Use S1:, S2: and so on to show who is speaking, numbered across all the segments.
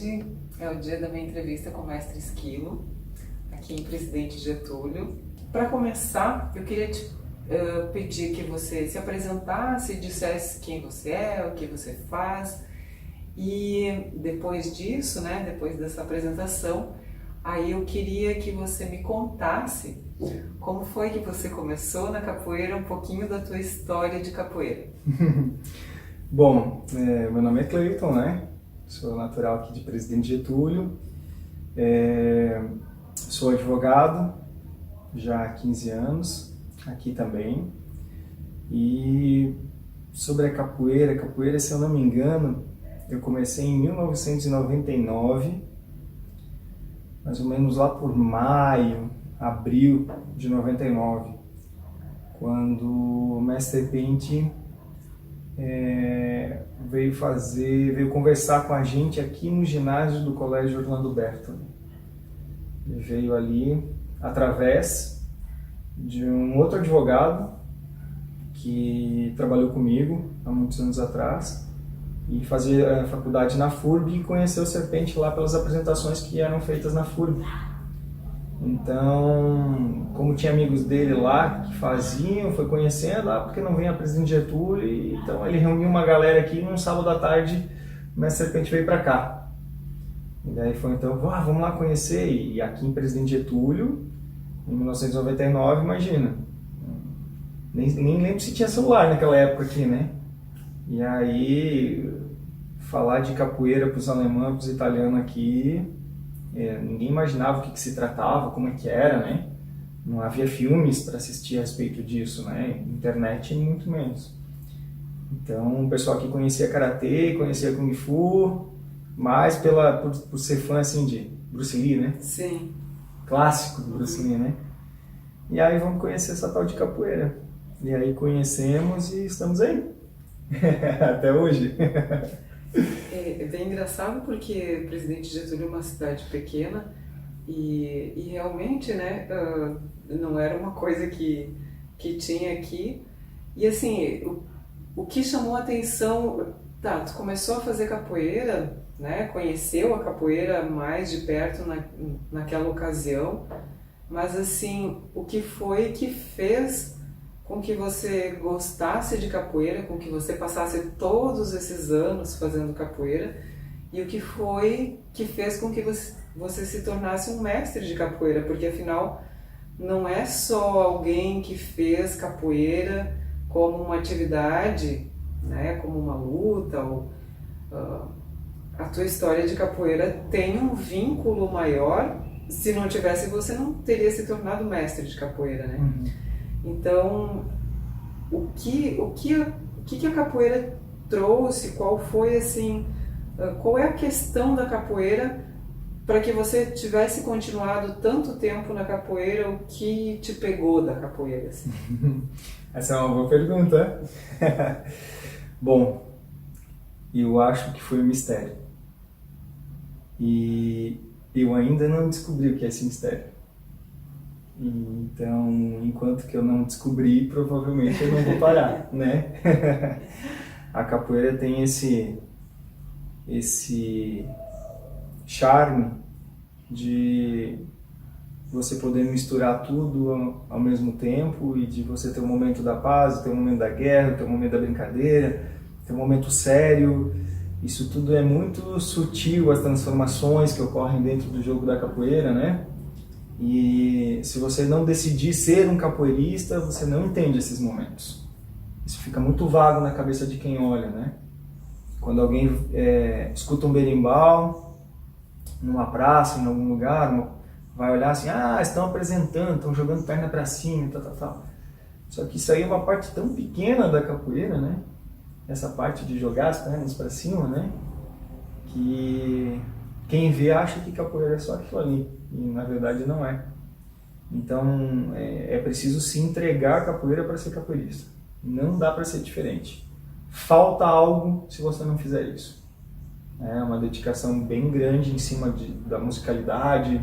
S1: Hoje é o dia da minha entrevista com o Mestre Esquilo, aqui em Presidente Getúlio. Para começar, eu queria te pedir que você se apresentasse, dissesse quem você é, o que você faz, e depois disso, né, depois dessa apresentação, aí eu queria que você me contasse como foi que você começou na capoeira, um pouquinho da tua história de capoeira.
S2: Bom, meu nome é Cleiton, né? Sou natural aqui de Presidente Getúlio, sou advogado já há 15 anos, aqui também. E sobre a capoeira, se eu não me engano, eu comecei em 1999, mais ou menos lá por maio, abril de 99, quando o Mestre Pente veio conversar com a gente aqui no ginásio do Colégio Orlando Bertoli. Ele veio ali através de um outro advogado que trabalhou comigo há muitos anos atrás e fazia a faculdade na FURB e conheceu o Serpente lá pelas apresentações que eram feitas na FURB. Então, como tinha amigos dele lá que faziam, foi conhecendo, porque não vem a Presidente Getúlio, e então ele reuniu uma galera aqui num sábado à tarde, o Mestre Serpente veio para cá. E daí foi então, vamos lá conhecer, e aqui em Presidente Getúlio, em 1999, imagina, nem lembro se tinha celular naquela época aqui, né? E aí, falar de capoeira para os alemães, para os italianos aqui, ninguém imaginava o que se tratava, como é que era, né? Não havia filmes para assistir a respeito disso, né? Internet muito menos. Então o pessoal aqui conhecia Karatê, conhecia Kung Fu, mais por ser fã assim de Bruce Lee, né?
S1: Sim.
S2: Clássico do Bruce Lee, né? E aí vamos conhecer essa tal de capoeira. E aí conhecemos e estamos aí. Até hoje.
S1: É bem engraçado porque Presidente Getúlio é uma cidade pequena e realmente, né, não era uma coisa que tinha aqui. E assim, o que chamou a atenção, tu começou a fazer capoeira, né, conheceu a capoeira mais de perto naquela ocasião, mas assim, o que foi que fez com que você gostasse de capoeira, com que você passasse todos esses anos fazendo capoeira, e o que foi que fez com que você se tornasse um mestre de capoeira, porque afinal não é só alguém que fez capoeira como uma atividade, né, como uma luta, a tua história de capoeira tem um vínculo maior. Se não tivesse, você não teria se tornado mestre de capoeira, né?
S2: Uhum.
S1: Então, o que a capoeira trouxe? Qual foi assim? Qual é a questão da capoeira para que você tivesse continuado tanto tempo na capoeira? O que te pegou da capoeira? Assim?
S2: Essa é uma boa pergunta. Bom, eu acho que foi um mistério. E eu ainda não descobri o que é esse mistério. Então, enquanto que eu não descobri, provavelmente eu não vou parar, né? A capoeira tem esse charme de você poder misturar tudo ao mesmo tempo e de você ter o momento da paz, ter o momento da guerra, ter o momento da brincadeira, ter o momento sério. Isso tudo é muito sutil, as transformações que ocorrem dentro do jogo da capoeira, né? E se você não decidir ser um capoeirista, você não entende esses momentos. Isso fica muito vago na cabeça de quem olha, né? Quando alguém escuta um berimbau numa praça, em algum lugar, vai olhar assim, estão apresentando, estão jogando perna para cima, tal. Só que isso aí é uma parte tão pequena da capoeira, né? Essa parte de jogar as pernas para cima, né? Que quem vê acha que capoeira é só aquilo ali, e na verdade não é. Então é preciso se entregar a capoeira para ser capoeirista. Não dá para ser diferente. Falta algo se você não fizer isso. É uma dedicação bem grande em cima da musicalidade,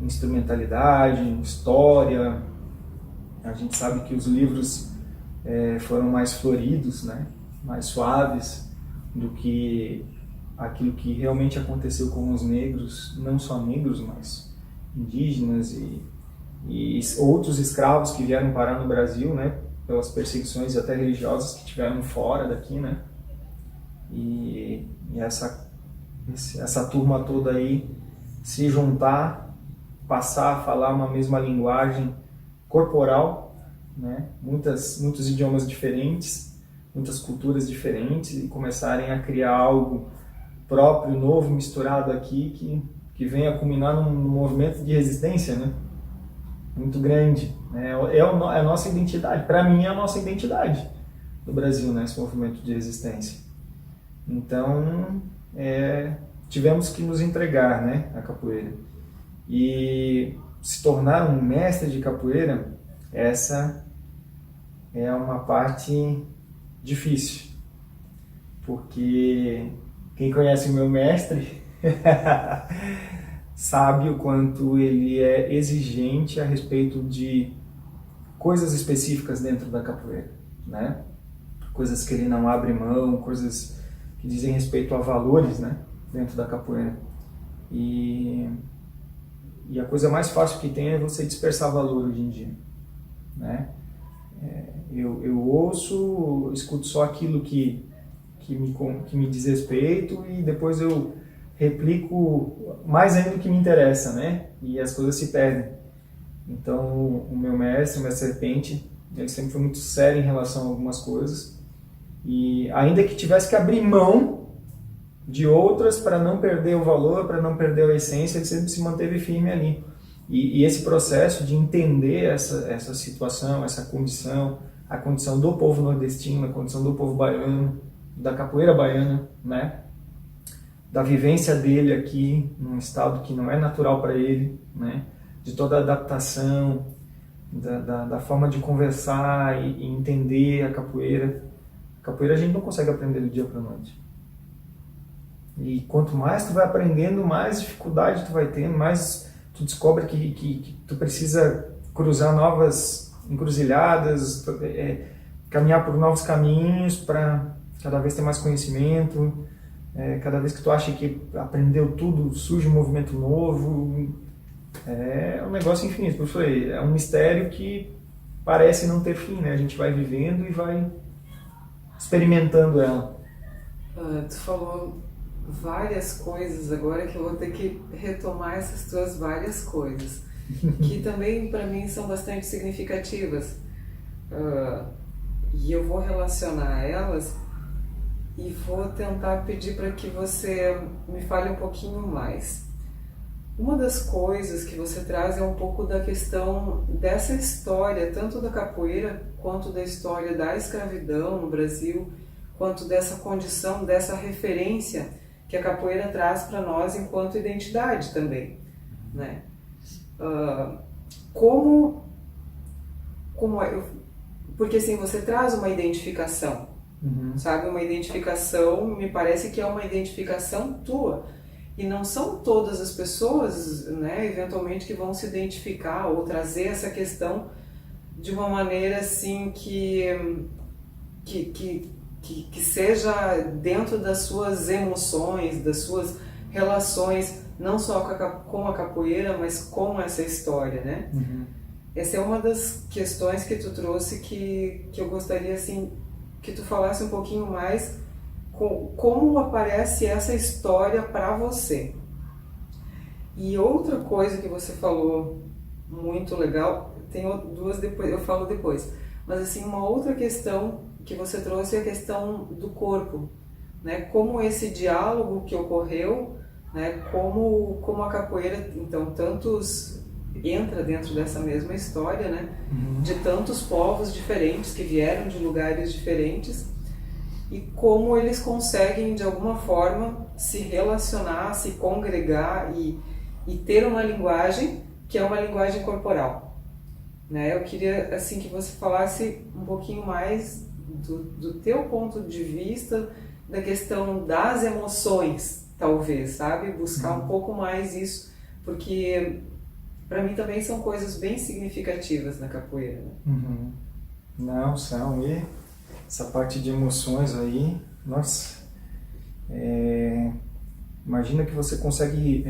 S2: instrumentalidade, história. A gente sabe que os livros foram mais floridos, né? Mais suaves do que aquilo que realmente aconteceu com os negros, não só negros, mas indígenas e outros escravos que vieram parar no Brasil, né, pelas perseguições até religiosas que tiveram fora daqui, né, e essa turma toda aí se juntar, passar a falar uma mesma linguagem corporal, né, muitos idiomas diferentes, muitas culturas diferentes, e começarem a criar algo próprio, novo, misturado aqui, que venha culminar num movimento de resistência, né, muito grande, né? É a nossa identidade, para mim é a nossa identidade do Brasil, né? Esse movimento de resistência. Então, tivemos que nos entregar, né, à capoeira. E se tornar um mestre de capoeira, essa é uma parte difícil, porque quem conhece o meu mestre sabe o quanto ele é exigente a respeito de coisas específicas dentro da capoeira, né? Coisas que ele não abre mão, coisas que dizem respeito a valores, né, dentro da capoeira. E a coisa mais fácil que tem é você dispersar valor hoje em dia, né? Eu ouço, escuto só aquilo que me diz respeito, e depois eu replico mais ainda o que me interessa, né? E as coisas se perdem. Então, o meu mestre, minha serpente, ele sempre foi muito sério em relação a algumas coisas. E ainda que tivesse que abrir mão de outras para não perder o valor, para não perder a essência, ele sempre se manteve firme ali. E esse processo de entender essa situação, essa condição, a condição do povo nordestino, a condição do povo baiano, da capoeira baiana, né? Da vivência dele aqui, num estado que não é natural para ele, né? De toda a adaptação, da forma de conversar e entender a capoeira. A capoeira a gente não consegue aprender do dia para a noite. E quanto mais tu vai aprendendo, mais dificuldade tu vai tendo, mais tu descobre que tu precisa cruzar novas encruzilhadas, caminhar por novos caminhos para cada vez ter mais conhecimento. Cada vez que tu acha que aprendeu tudo, surge um movimento novo. É um negócio infinito. Como eu falei, é um mistério que parece não ter fim, né? A gente vai vivendo e vai experimentando ela.
S1: Tu falou várias coisas agora que eu vou ter que retomar essas tuas várias coisas, que também para mim são bastante significativas. E eu vou relacionar elas e vou tentar pedir para que você me fale um pouquinho mais. Uma das coisas que você traz é um pouco da questão dessa história, tanto da capoeira quanto da história da escravidão no Brasil, quanto dessa condição, dessa referência que a capoeira traz para nós enquanto identidade também, né? Porque assim, você traz uma identificação, sabe? Uma identificação, me parece que é uma identificação tua. E não são todas as pessoas, né, eventualmente, que vão se identificar ou trazer essa questão de uma maneira assim que seja dentro das suas emoções, das suas relações, não só com a capoeira, mas com essa história, né? Essa é uma das questões que tu trouxe que eu gostaria assim que tu falasse um pouquinho mais como aparece essa história para você. E outra coisa que você falou muito legal, tem duas depois, eu falo depois, mas assim, uma outra questão que você trouxe é a questão do corpo, né? Como esse diálogo que ocorreu, né? Como a capoeira, então, entra dentro dessa mesma história, né? De tantos povos diferentes que vieram de lugares diferentes, e como eles conseguem de alguma forma se relacionar, se congregar e ter uma linguagem que é uma linguagem corporal, né? Eu queria assim que você falasse um pouquinho mais do teu ponto de vista da questão das emoções, talvez, sabe? Buscar um pouco mais isso, porque para mim também são coisas bem significativas na capoeira, né?
S2: Não, são. E essa parte de emoções aí, nossa, Imagina que você consegue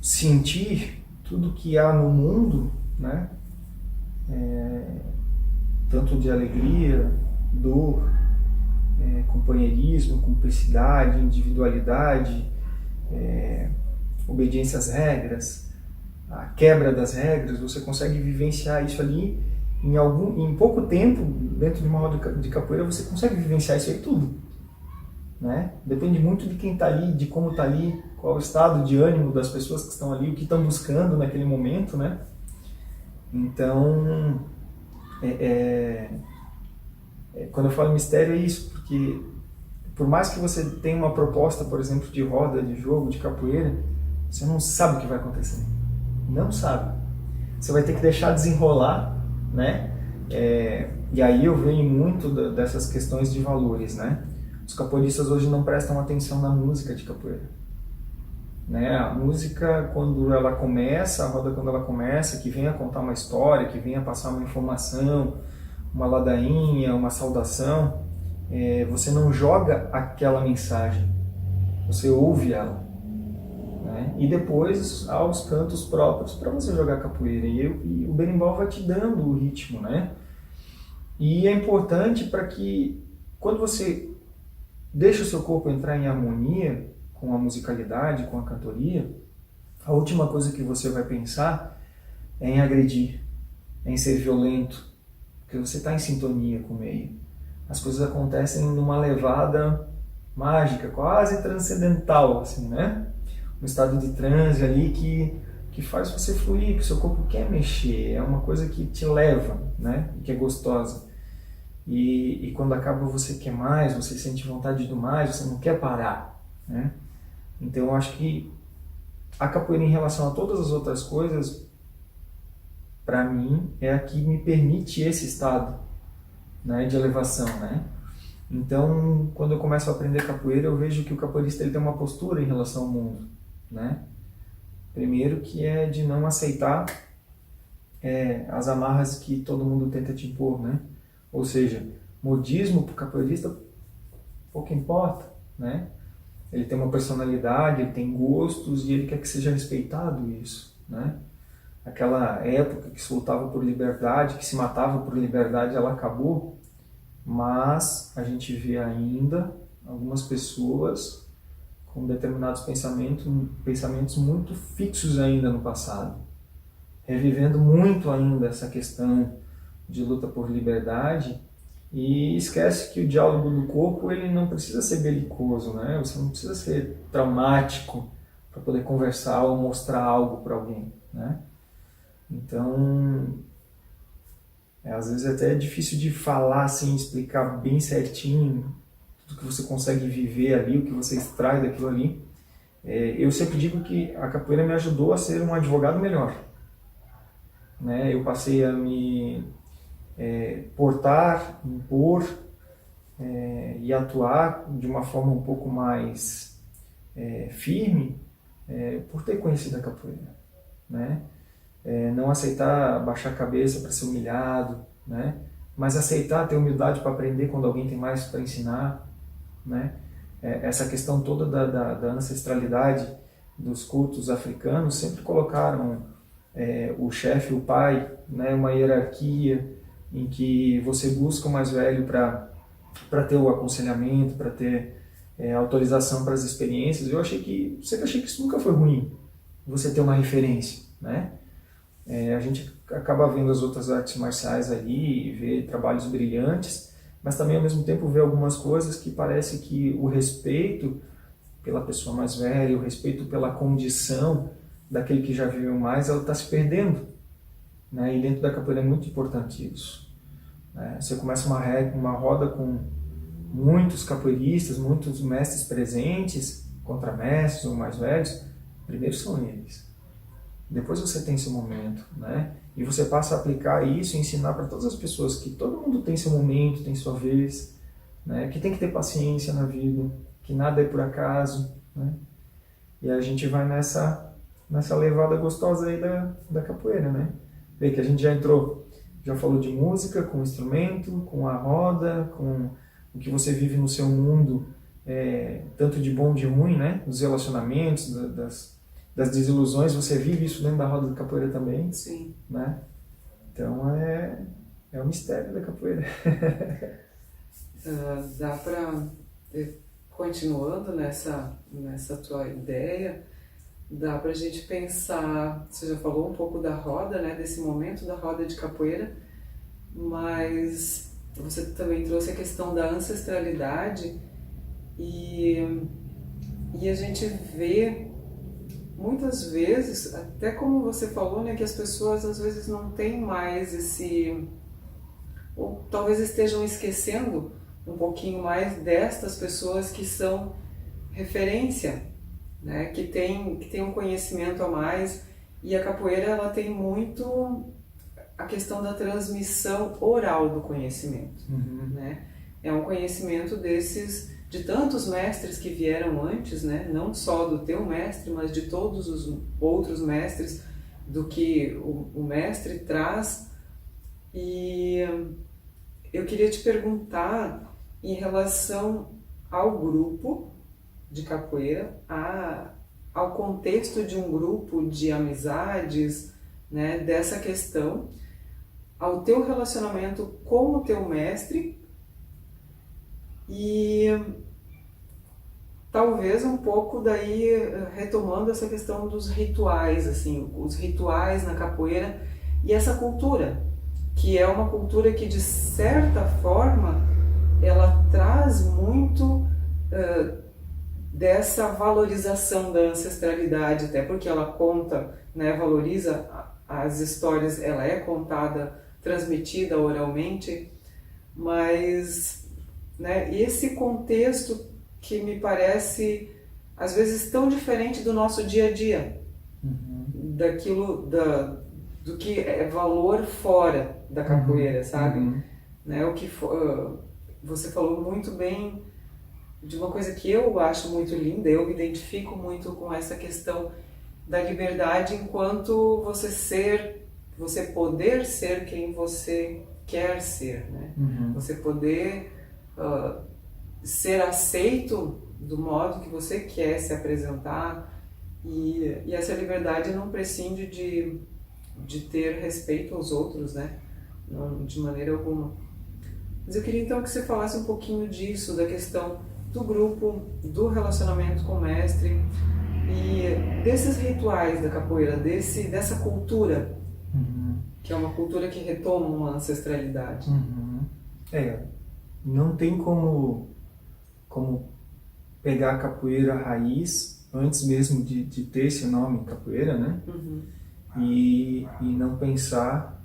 S2: sentir tudo que há no mundo, né? Tanto de alegria, dor, companheirismo, cumplicidade, individualidade, obediência às regras, a quebra das regras. Você consegue vivenciar isso ali em pouco tempo. Dentro de uma roda de capoeira você consegue vivenciar isso aí tudo, né? Depende muito de quem está ali, de como está ali, qual é o estado de ânimo das pessoas que estão ali, o que estão buscando naquele momento, né? Então, quando eu falo mistério é isso, porque por mais que você tenha uma proposta, por exemplo, de roda, de jogo, de capoeira, você não sabe o que vai acontecer. Não sabe. Você vai ter que deixar desenrolar, né? E aí eu venho muito dessas questões de valores, né? Os capoeiristas hoje não prestam atenção na música de capoeira, né? A música, quando ela começa, a roda quando ela começa, que venha contar uma história, que venha passar uma informação, uma ladainha, uma saudação, você não joga aquela mensagem, você ouve ela, né? E depois há os cantos próprios para você jogar capoeira, e o berimbau vai te dando o ritmo, né? E é importante para que, quando você deixa o seu corpo entrar em harmonia com a musicalidade, com a cantoria, a última coisa que você vai pensar é em agredir, é em ser violento, porque você está em sintonia com o meio. As coisas acontecem numa levada mágica, quase transcendental, assim, né? Um estado de transe ali que faz você fluir, que o seu corpo quer mexer, é uma coisa que te leva, né? Que é gostosa. E quando acaba você quer mais, você sente vontade do mais, você não quer parar, né? Então eu acho que a capoeira, em relação a todas as outras coisas, para mim é a que me permite esse estado, né, de elevação, né? Então, quando eu começo a aprender capoeira, eu vejo que o capoeirista ele tem uma postura em relação ao mundo, né? Primeiro, que é de não aceitar as amarras que todo mundo tenta te impor, né? Ou seja, modismo para o capoeirista pouco importa, né? Ele tem uma personalidade, ele tem gostos e ele quer que seja respeitado isso, né? Aquela época que se lutava por liberdade, que se matava por liberdade, ela acabou, mas a gente vê ainda algumas pessoas com determinados pensamentos muito fixos ainda no passado, revivendo muito ainda essa questão de luta por liberdade, e esquece que o diálogo do corpo ele não precisa ser belicoso, né? Você não precisa ser traumático para poder conversar ou mostrar algo para alguém, né? Então, às vezes até é difícil de falar assim, explicar bem certinho tudo que você consegue viver ali, o que você extrai daquilo ali. Eu sempre digo que a capoeira me ajudou a ser um advogado melhor, né? Eu passei a me portar, impor e atuar de uma forma um pouco mais firme por ter conhecido a capoeira, né? Não aceitar baixar a cabeça para ser humilhado, né? Mas aceitar ter humildade para aprender quando alguém tem mais para ensinar, né? Essa questão toda da ancestralidade dos cultos africanos sempre colocaram o chefe, o pai, né? Uma hierarquia em que você busca o mais velho para ter o aconselhamento, para ter autorização para as experiências. Eu sempre achei que isso nunca foi ruim, você ter uma referência, né? A gente acaba vendo as outras artes marciais ali, vê trabalhos brilhantes, mas também ao mesmo tempo vê algumas coisas que parece que o respeito pela pessoa mais velha, o respeito pela condição daquele que já viveu mais, ela está se perdendo, né? E dentro da capoeira é muito importante isso. Você começa uma roda com muitos capoeiristas, muitos mestres presentes, contramestres ou mais velhos, primeiro são eles. Depois você tem seu momento, né? E você passa a aplicar isso e ensinar para todas as pessoas que todo mundo tem seu momento, tem sua vez, né? Que tem que ter paciência na vida, que nada é por acaso, né? E a gente vai nessa levada gostosa aí da capoeira, né? Vê que a gente já falou de música, com o instrumento, com a roda, com o que você vive no seu mundo tanto de bom de ruim, né? Dos relacionamentos, das desilusões, você vive isso dentro da roda da capoeira também.
S1: Sim.
S2: Né? Então é o mistério da capoeira.
S1: Dá para, continuando nessa tua ideia, dá para a gente pensar, você já falou um pouco da roda, né, desse momento da roda de capoeira, mas você também trouxe a questão da ancestralidade e a gente vê muitas vezes, até como você falou, né, que as pessoas às vezes não têm mais ou talvez estejam esquecendo um pouquinho mais destas pessoas que são referência, né, que tem um conhecimento a mais, e a capoeira ela tem muito a questão da transmissão oral do conhecimento, né? É um conhecimento de tantos mestres que vieram antes, né? Não só do teu mestre, mas de todos os outros mestres, do que o mestre traz. E eu queria te perguntar em relação ao grupo de capoeira, ao contexto de um grupo de amizades, né? Dessa questão, ao teu relacionamento com o teu mestre e talvez um pouco daí retomando essa questão dos rituais, assim, os rituais na capoeira e essa cultura, que é uma cultura que de certa forma ela traz muito dessa valorização da ancestralidade, até porque ela conta, né, valoriza as histórias, ela é contada, transmitida oralmente, mas, né, esse contexto que me parece às vezes tão diferente do nosso dia a dia, do que é valor fora da capoeira, sabe? Né, você falou muito bem de uma coisa que eu acho muito linda, eu me identifico muito com essa questão da liberdade enquanto você poder ser quem você quer ser, né? Você poder ser aceito do modo que você quer se apresentar, e essa liberdade não prescinde de ter respeito aos outros, né? Não, de maneira alguma. Mas eu queria então que você falasse um pouquinho disso, da questão do grupo, do relacionamento com o mestre e desses rituais da capoeira, dessa cultura, que é uma cultura que retoma uma ancestralidade.
S2: Não tem como pegar a capoeira raiz, antes mesmo de ter esse nome capoeira, né? E não pensar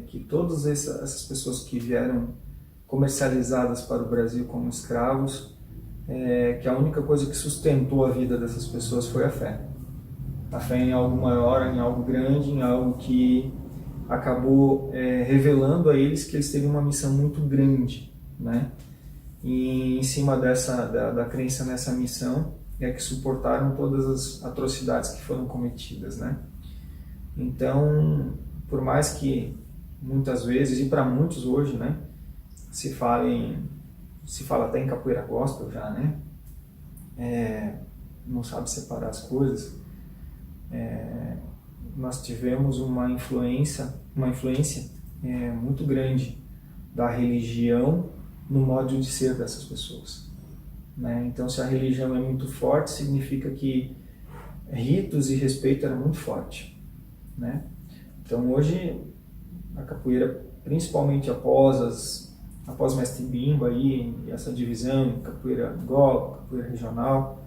S2: que todas essas pessoas que vieram comercializadas para o Brasil como escravos, que a única coisa que sustentou a vida dessas pessoas foi a fé. A fé em algo maior, em algo grande, em algo que acabou revelando a eles que eles teriam uma missão muito grande, né? E em cima da crença nessa missão é que suportaram todas as atrocidades que foram cometidas, né? Então, por mais que muitas vezes, e para muitos hoje, né, se fala até em capoeira gospel já, né? Não sabe separar as coisas. Nós tivemos uma influência muito grande da religião no modo de ser dessas pessoas, né? Então, se a religião é muito forte, significa que ritos e respeito era muito forte, né? Então, hoje a capoeira, principalmente após Mestre Bimba aí, essa divisão, capoeira Angola, capoeira regional,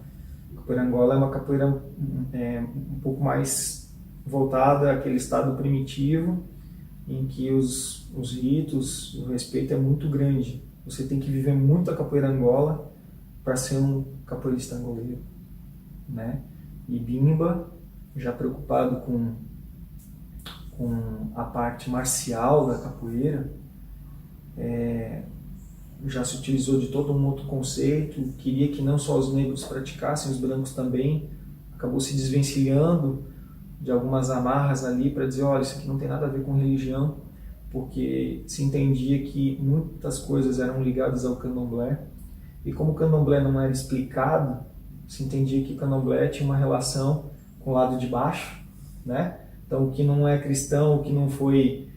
S2: a capoeira Angola é uma capoeira um pouco mais voltada àquele estado primitivo, em que os ritos, o respeito é muito grande. Você tem que viver muito a capoeira Angola para ser um capoeirista angoleiro, né? E Bimba, já preocupado com a parte marcial da capoeira, já se utilizou de todo um outro conceito, queria que não só os negros praticassem, os brancos também, acabou se desvencilhando de algumas amarras ali para dizer, olha, isso aqui não tem nada a ver com religião, porque se entendia que muitas coisas eram ligadas ao candomblé, E como o candomblé não era explicado, se entendia que o candomblé tinha uma relação com o lado de baixo, né? Então, o que não é cristão, o que não foi,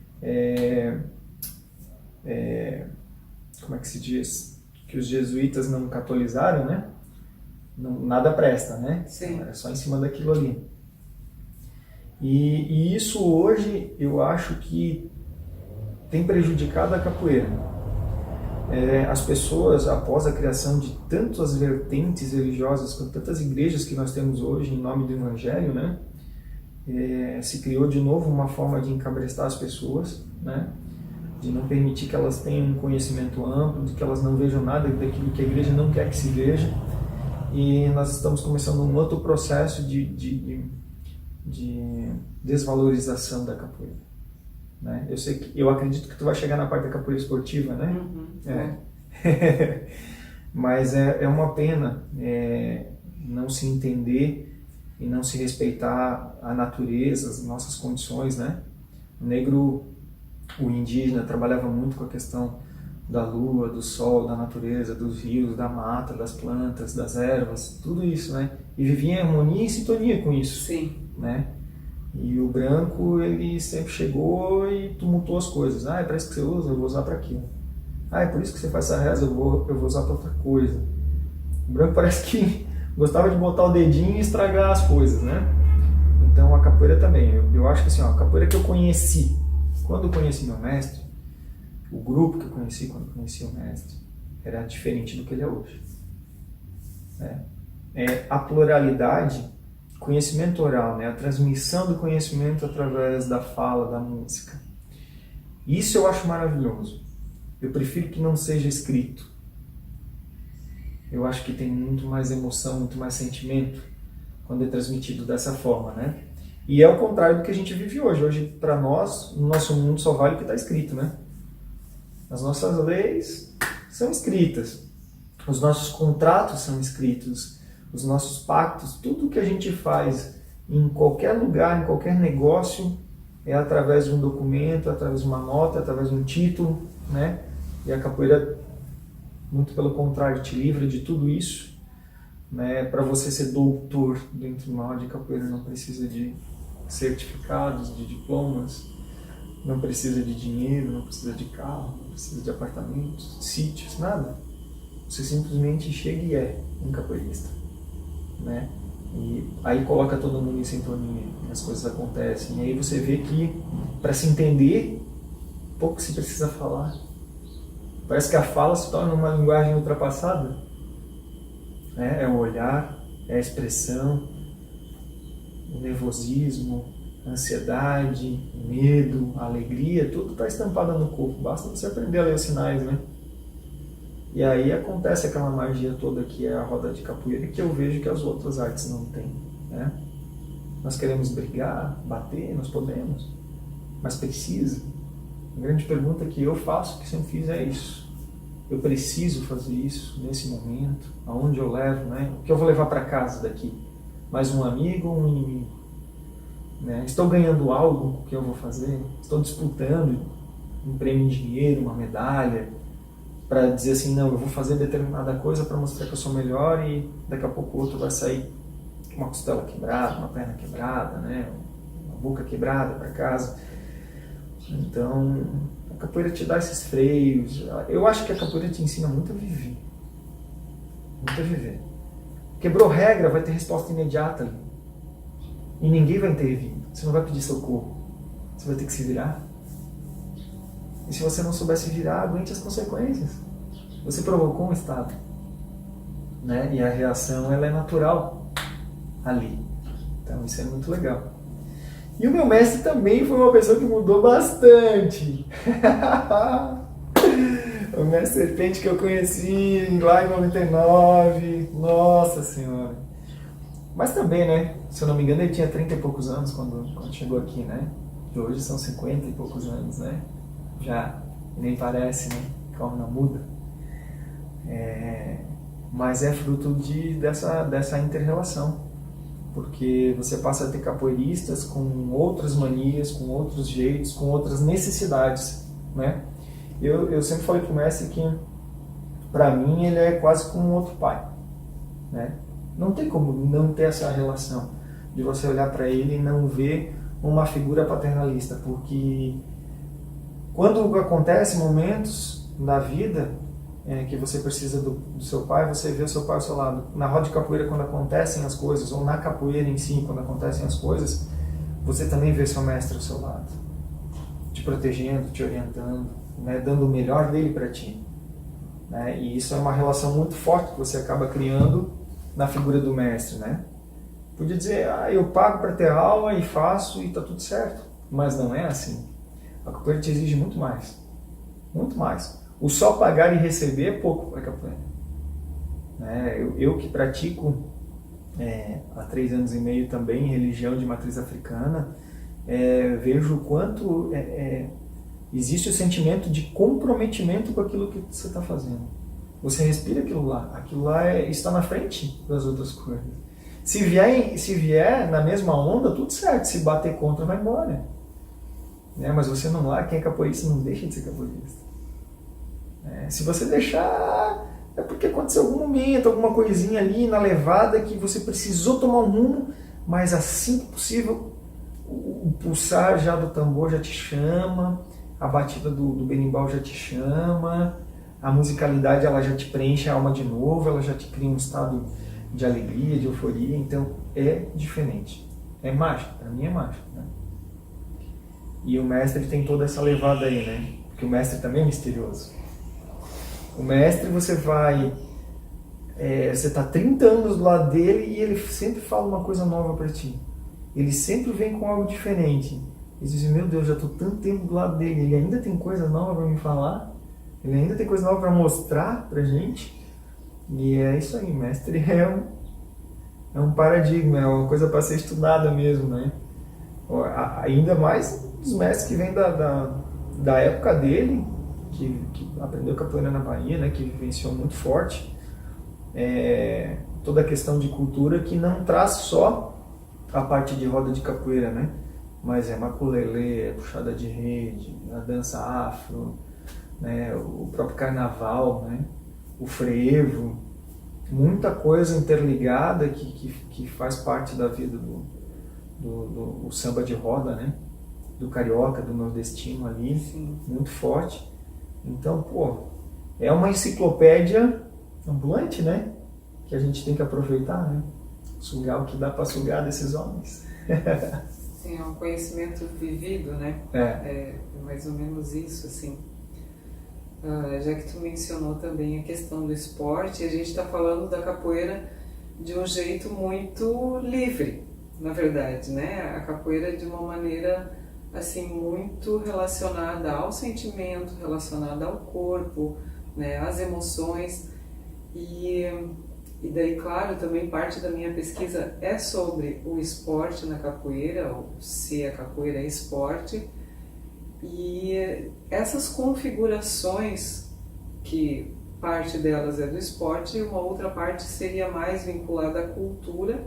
S2: como é que se diz? Que os jesuítas não catolizaram, né? Não, nada presta, né?
S1: Sim.
S2: Era só em cima daquilo ali. E isso hoje, eu acho que tem prejudicado a capoeira. As pessoas, após a criação de tantas vertentes religiosas, com tantas igrejas que nós temos hoje em nome do Evangelho, né? Se criou de novo uma forma de encabrestar as pessoas, né? De não permitir que elas tenham um conhecimento amplo, de que elas não vejam nada daquilo que a igreja não quer que se veja. E nós estamos começando um outro processo de desvalorização da capoeira, né? Eu acredito que tu vai chegar na parte da capoeira esportiva, né? Mas é uma pena não se entender e não se respeitar a natureza, as nossas condições, né? O negro, o indígena, trabalhava muito com a questão da lua, do sol, da natureza, dos rios, da mata, das plantas, das ervas, tudo isso, né? E vivia em harmonia e sintonia com isso.
S1: Sim.
S2: Né? E o branco, ele sempre chegou e tumultuou as coisas. É para isso que você usa, eu vou usar para aquilo. É por isso que você faz essa reza, eu vou usar para outra coisa. O branco parece que gostava de botar o dedinho e estragar as coisas, né? Então a capoeira também. Eu acho que assim, a capoeira que eu conheci, quando eu conheci meu mestre, o grupo que eu conheci quando eu conheci o mestre, era diferente do que ele é hoje. A pluralidade, conhecimento oral, né? A transmissão do conhecimento através da fala, da música. Isso eu acho maravilhoso. Eu prefiro que não seja escrito. Eu acho que tem muito mais emoção, muito mais sentimento quando é transmitido dessa forma, né? E é o contrário do que a gente vive hoje. Hoje, para nós, no nosso mundo só vale o que está escrito, né? As nossas leis são escritas. Os nossos contratos são escritos. Os nossos pactos, tudo que a gente faz em qualquer lugar, em qualquer negócio, é através de um documento, através de uma nota, através de um título, né? E a capoeira, muito pelo contrário, te livra de tudo isso, né? Para você ser doutor dentro de uma roda de capoeira não precisa de certificados, de diplomas, não precisa de dinheiro, não precisa de carro, não precisa de apartamentos, de sítios, nada. Você simplesmente chega e é um capoeirista, né? E aí coloca todo mundo em sintonia, as coisas acontecem. E aí você vê que, para se entender, pouco se precisa falar. Parece que a fala se torna uma linguagem ultrapassada. É o olhar, é a expressão, o nervosismo, a ansiedade, o medo, a alegria, tudo está estampado no corpo. Basta você aprender a ler os sinais, né? E aí acontece aquela magia toda que é a roda de capoeira, que eu vejo que as outras artes não têm, né? Nós queremos brigar, bater, nós podemos, mas precisa? A grande pergunta que eu faço, que sempre fiz, é isso. Eu preciso fazer isso nesse momento? Aonde eu levo, né? O que eu vou levar para casa daqui? Mais um amigo ou um inimigo? Né? Estou ganhando algo? O que eu vou fazer? Estou disputando um prêmio em dinheiro, uma medalha, para dizer assim, não, eu vou fazer determinada coisa para mostrar que eu sou melhor e daqui a pouco o outro vai sair com uma costela quebrada, uma perna quebrada, né? Uma boca quebrada para casa. Então, a capoeira te dá esses freios. Eu acho que a capoeira te ensina muito a viver. Muito a viver. Quebrou regra, vai ter resposta imediata ali. E ninguém vai intervir. Você não vai pedir socorro. Você vai ter que se virar. E se você não souber se virar, aguente as consequências. Você provocou um estado, né? E a reação, ela é natural ali. Então isso é muito legal. E o meu mestre também foi uma pessoa que mudou bastante. O mestre Serpente que eu conheci lá em 99. Nossa Senhora. Mas também, né? Se eu não me engano, ele tinha 30 e poucos anos quando chegou aqui, né? E hoje são 50 e poucos anos, né? Já nem parece, né? Como não muda. Mas é fruto dessa inter-relação. Porque você passa a ter capoeiristas com outras manias, com outros jeitos, com outras necessidades, né? Eu sempre falei pro mestre que para mim ele é quase como um outro pai, né? Não tem como não ter essa relação de você olhar para ele e não ver uma figura paternalista, porque quando acontecem momentos na vida que você precisa do seu pai, você vê o seu pai ao seu lado. Na roda de capoeira, quando acontecem as coisas, ou na capoeira em si, quando acontecem as coisas, você também vê seu mestre ao seu lado, te protegendo, te orientando, né, dando o melhor dele para ti. Né? E isso é uma relação muito forte que você acaba criando na figura do mestre. Né? Podia dizer, eu pago para ter aula e faço e está tudo certo. Mas não é assim. A capoeira te exige muito mais. Muito mais. O só pagar e receber é pouco para a capoeira. Né? Eu que pratico há 3 anos e meio também religião de matriz africana, vejo o quanto existe o sentimento de comprometimento com aquilo que você está fazendo. Você respira aquilo lá está na frente das outras coisas. Se vier na mesma onda, tudo certo, se bater contra, vai embora. Né? Mas você não larga, quem é capoeirista não deixa de ser capoeirista. Se você deixar, é porque aconteceu algum momento, alguma coisinha ali na levada que você precisou tomar um rumo, mas assim que possível, o pulsar já do tambor já te chama, a batida do berimbau já te chama, a musicalidade ela já te preenche a alma de novo, ela já te cria um estado de alegria, de euforia, então é diferente. É mágico, para mim é mágico. Né? E o mestre ele tem toda essa levada aí, né? Porque o mestre também é misterioso. O mestre, você está 30 anos do lado dele e ele sempre fala uma coisa nova para ti. Ele sempre vem com algo diferente. E diz, meu Deus, já estou tanto tempo do lado dele, ele ainda tem coisa nova para me falar, ele ainda tem coisa nova para mostrar para gente. E é isso aí, mestre é um paradigma, é uma coisa para ser estudada mesmo, né? Ainda mais os mestres que vêm da época dele, que aprendeu capoeira na Bahia, né, que vivenciou muito forte toda a questão de cultura, que não traz só a parte de roda de capoeira, né, mas é maculelê, puxada de rede, a dança afro, né, o próprio carnaval, né, o frevo, muita coisa interligada que faz parte da vida do samba de roda, né, do carioca, do nordestino ali. Sim. Muito forte. Então, é uma enciclopédia ambulante, né? Que a gente tem que aproveitar, né? Sugar o que dá para sugar desses homens.
S1: Sim, é um conhecimento vivido, né? É mais ou menos isso, assim. Já que tu mencionou também a questão do esporte, a gente está falando da capoeira de um jeito muito livre, na verdade, né? A capoeira de uma maneira assim, muito relacionada ao sentimento, relacionada ao corpo, né, às emoções. E daí, claro, também parte da minha pesquisa é sobre o esporte na capoeira, ou se a capoeira é esporte. E essas configurações, que parte delas é do esporte, e uma outra parte seria mais vinculada à cultura,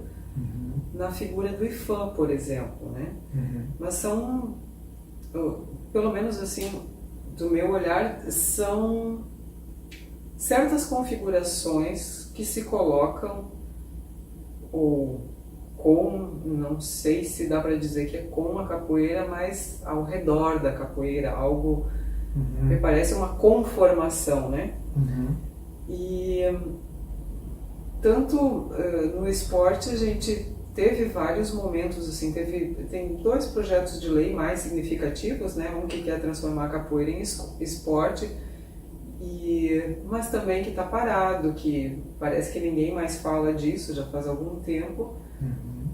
S1: na figura do IFAM, por exemplo, né? Mas são, pelo menos assim, do meu olhar, são certas configurações que se colocam, ou com, não sei se dá para dizer que é com a capoeira, mas ao redor da capoeira, algo, me parece uma conformação, né? E tanto no esporte a gente teve vários momentos, assim, tem 2 projetos de lei mais significativos, né? Um que quer transformar a capoeira em esporte, mas também que está parado, que parece que ninguém mais fala disso já faz algum tempo.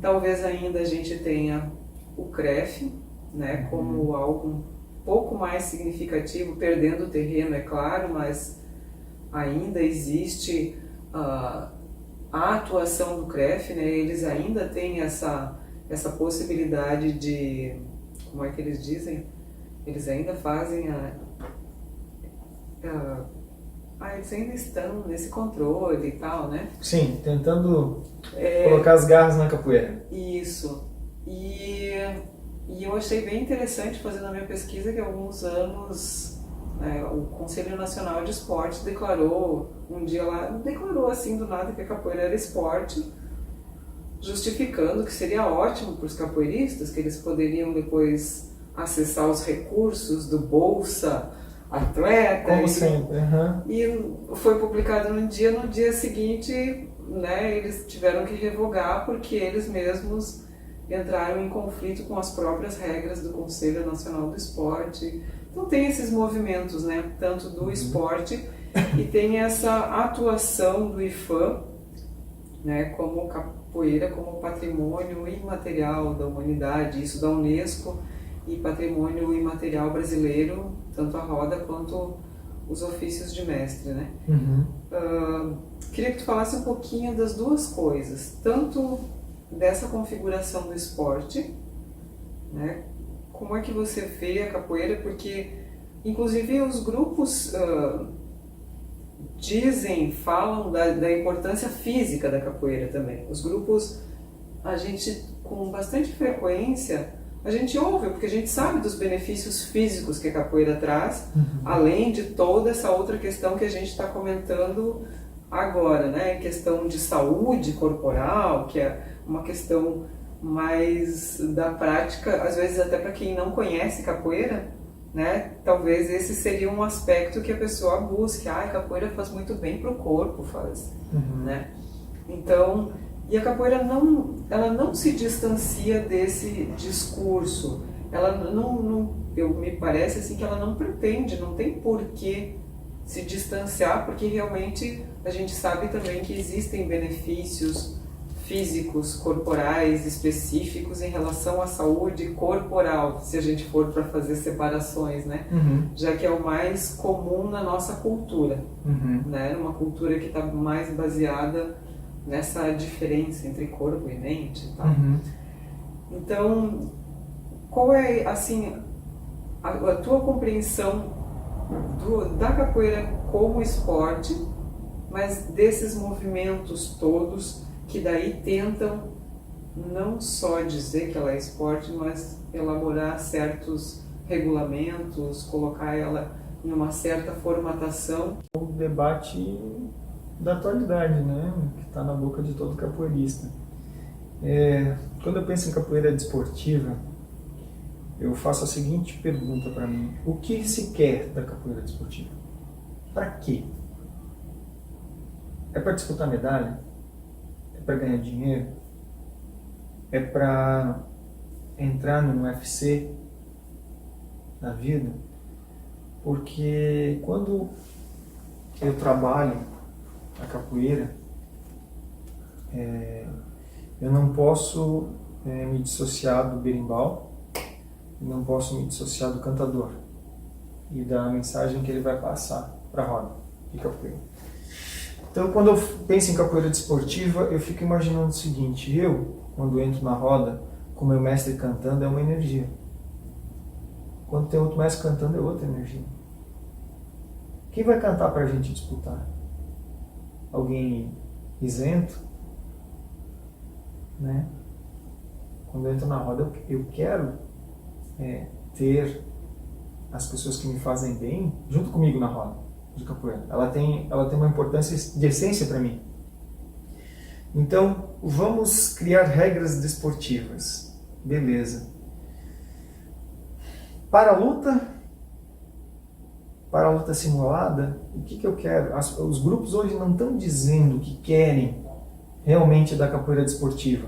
S1: Talvez ainda a gente tenha o CREF, né, como algo um pouco mais significativo, perdendo terreno, é claro, mas ainda existe a atuação do CREF, né? Eles ainda têm essa possibilidade de, como é que eles dizem? Eles ainda fazem eles ainda estão nesse controle e tal, né?
S2: Sim, tentando colocar as garras na capoeira.
S1: Isso. E eu achei bem interessante, fazendo a minha pesquisa, que há alguns anos né? O Conselho Nacional de Esporte declarou um dia lá, declarou assim do nada que a capoeira era esporte, justificando que seria ótimo para os capoeiristas, que eles poderiam depois acessar os recursos do Bolsa Atleta.
S2: Como sempre.
S1: E foi publicado no dia seguinte, né, eles tiveram que revogar porque eles mesmos entraram em conflito com as próprias regras do Conselho Nacional do Esporte. Então tem esses movimentos, né, tanto do esporte e tem essa atuação do IFAM, né, como capoeira, como patrimônio imaterial da humanidade, isso da Unesco, e patrimônio imaterial brasileiro, tanto a roda quanto os ofícios de mestre, né? Queria que tu falasse um pouquinho das duas coisas, tanto dessa configuração do esporte, né? Como é que você vê a capoeira, porque inclusive os grupos falam da importância física da capoeira também. Os grupos, a gente com bastante frequência, a gente ouve, porque a gente sabe dos benefícios físicos que a capoeira traz, além de toda essa outra questão que a gente está comentando agora, né? Questão de saúde corporal, que é uma questão mais da prática, às vezes até para quem não conhece capoeira, né? Talvez esse seria um aspecto que a pessoa busque. A capoeira faz muito bem para o corpo, né? Então, e a capoeira ela não se distancia desse discurso. Ela me parece assim que ela não pretende, não tem por que se distanciar, porque realmente a gente sabe também que existem benefícios físicos, corporais, específicos em relação à saúde corporal, se a gente for para fazer separações, né? Já que é o mais comum na nossa cultura, né? Uma cultura que está mais baseada nessa diferença entre corpo e mente e tal. Então, qual é, assim, a tua compreensão da capoeira como esporte, mas desses movimentos todos que daí tentam não só dizer que ela é esporte, mas elaborar certos regulamentos, colocar ela em uma certa formatação?
S2: O debate da atualidade, né, que está na boca de todo capoeirista. Quando eu penso em capoeira desportiva, eu faço a seguinte pergunta para mim: o que se quer da capoeira desportiva? Para quê? É para disputar medalha? É para ganhar dinheiro? É para entrar no UFC da vida? Porque quando eu trabalho a capoeira, eu não posso me dissociar do berimbau, não posso me dissociar do cantador e da mensagem que ele vai passar para a roda de capoeira. Então, quando eu penso em capoeira desportiva, eu fico imaginando o seguinte: quando entro na roda com meu mestre cantando, é uma energia. Quando tem outro mestre cantando, é outra energia. Quem vai cantar para a gente disputar? Alguém isento? Né? Quando eu entro na roda, eu quero ter as pessoas que me fazem bem junto comigo na roda de capoeira. Ela tem uma importância de essência para mim. Então, vamos criar regras desportivas. Beleza. Para a luta simulada, o que eu quero? Os grupos hoje não estão dizendo o que querem realmente da capoeira desportiva.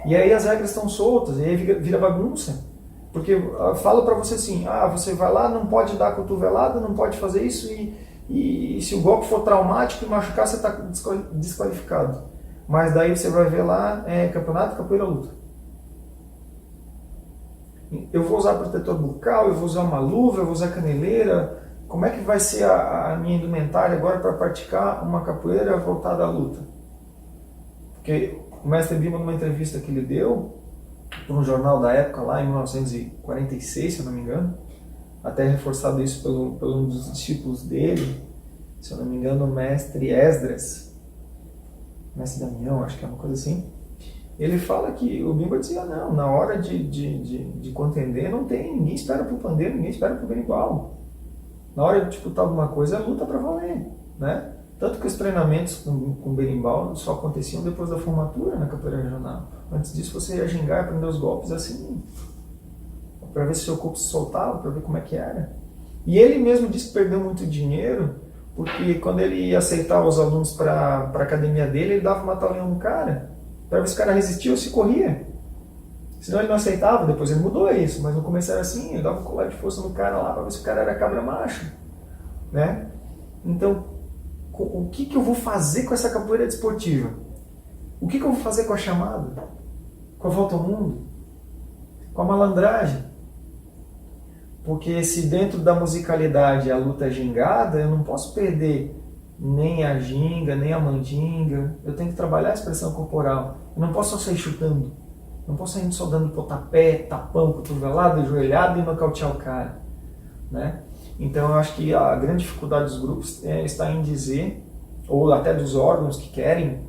S2: E aí as regras estão soltas, e aí vira bagunça. Porque fala para você assim: você vai lá, não pode dar cotovelada, não pode fazer isso, e se o golpe for traumático e machucar, você está desqualificado. Mas daí você vai ver lá, campeonato capoeira luta. Eu vou usar protetor bucal, eu vou usar uma luva, eu vou usar caneleira. Como é que vai ser a minha indumentária agora para praticar uma capoeira voltada à luta? Porque o mestre Bima, numa entrevista que ele deu para um jornal da época, lá em 1946, se eu não me engano, até reforçado isso pelo um dos discípulos dele, se eu não me engano, o mestre Esdras, mestre Damião, acho que é uma coisa assim. Ele fala que o Bimba dizia: não, na hora de contender não tem, ninguém espera pro pandeiro, ninguém espera pro berimbau. Na hora de disputar alguma coisa, é luta para valer, né? Tanto que os treinamentos com berimbau só aconteciam depois da formatura na capoeira regional. Antes disso, você ia gingar e aprender os golpes assim, para ver se o seu corpo se soltava, para ver como é que era. E ele mesmo disse que perdeu muito dinheiro, porque quando ele aceitava os alunos para a academia dele, ele dava um mata-leão no cara, para ver se o cara resistia ou se corria. Senão ele não aceitava, depois ele mudou isso, mas no começo era assim, ele dava um colar de força no cara lá, para ver se o cara era cabra macho, né? Então, o que eu vou fazer com essa capoeira desportiva? O que eu vou fazer com a chamada? Com a volta ao mundo? Com a malandragem? Porque se dentro da musicalidade a luta é gingada, eu não posso perder nem a ginga, nem a mandinga. Eu tenho que trabalhar a expressão corporal. Eu não posso só sair chutando. Não posso sair só dando pontapé, tapão, cotovelada, ajoelhada e nocautear o cara, né? Então eu acho que a grande dificuldade dos grupos está em dizer, ou até dos órgãos que querem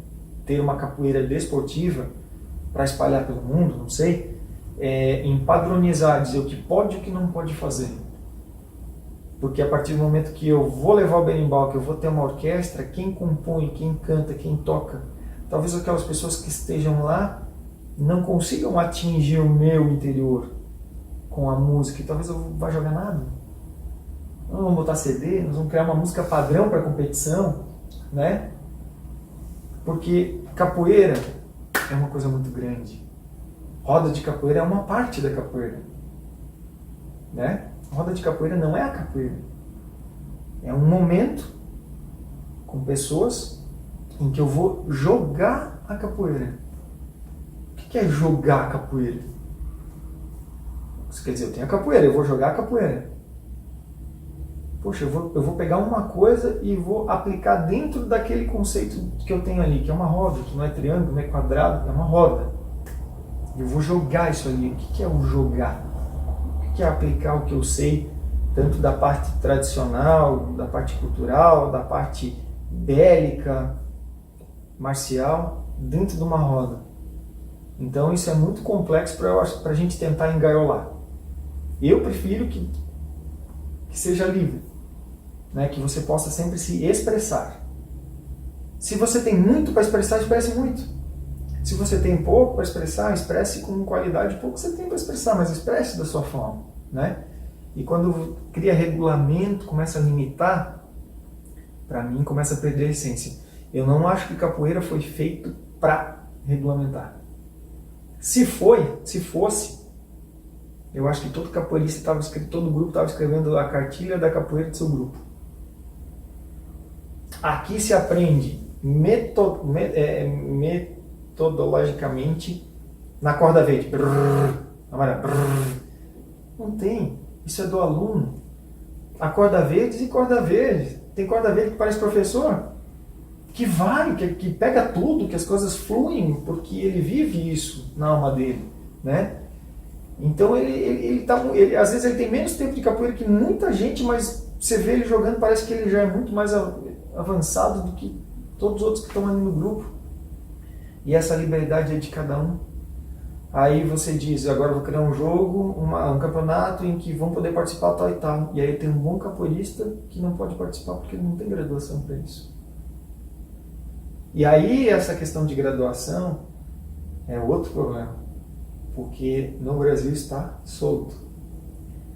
S2: ter uma capoeira desportiva para espalhar pelo mundo, não sei, em padronizar, dizer o que pode e o que não pode fazer. Porque a partir do momento que eu vou levar o berimbau, que eu vou ter uma orquestra, quem compõe, quem canta, quem toca, talvez aquelas pessoas que estejam lá não consigam atingir o meu interior com a música, e talvez eu vá jogar nada. Nós vamos botar CD, nós vamos criar uma música padrão para competição, né? Porque capoeira é uma coisa muito grande. Roda de capoeira é uma parte da capoeira, né? Roda de capoeira não é a capoeira. É um momento com pessoas em que eu vou jogar a capoeira. O que é jogar a capoeira? Isso quer dizer, eu tenho a capoeira, eu vou jogar a capoeira. Poxa, eu vou pegar uma coisa e vou aplicar dentro daquele conceito que eu tenho ali, que é uma roda, que não é triângulo, não é quadrado, é uma roda. Eu vou jogar isso ali. O que é o jogar? O que é aplicar o que eu sei, tanto da parte tradicional, da parte cultural, da parte bélica, marcial, dentro de uma roda? Então isso é muito complexo para a gente tentar engaiolar. Eu prefiro que seja livre, né? Que você possa sempre se expressar. Se você tem muito para expressar, expresse muito. Se você tem pouco para expressar, expresse com qualidade. Pouco você tem para expressar, mas expresse da sua forma, né? E quando cria regulamento, começa a limitar, para mim começa a perder a essência. Eu não acho que capoeira foi feito para regulamentar. Se fosse, eu acho que todo capoeirista todo grupo estava escrevendo a cartilha da capoeira do seu grupo. Aqui se aprende metodologicamente na corda verde. Não tem. Isso é do aluno. A corda verde e corda verde. Tem corda verde que parece professor, que vai, que pega tudo, que as coisas fluem, porque ele vive isso na alma dele, né? Então ele às vezes ele tem menos tempo de capoeira que muita gente, mas você vê ele jogando, parece que ele já é muito mais avançado do que todos os outros que estão ali no grupo. E essa liberdade é de cada um. Aí você diz, agora eu vou criar um jogo, um campeonato em que vão poder participar tal e tal. E aí tem um bom capoeirista que não pode participar porque ele não tem graduação para isso. E aí essa questão de graduação é outro problema, porque no Brasil está solto.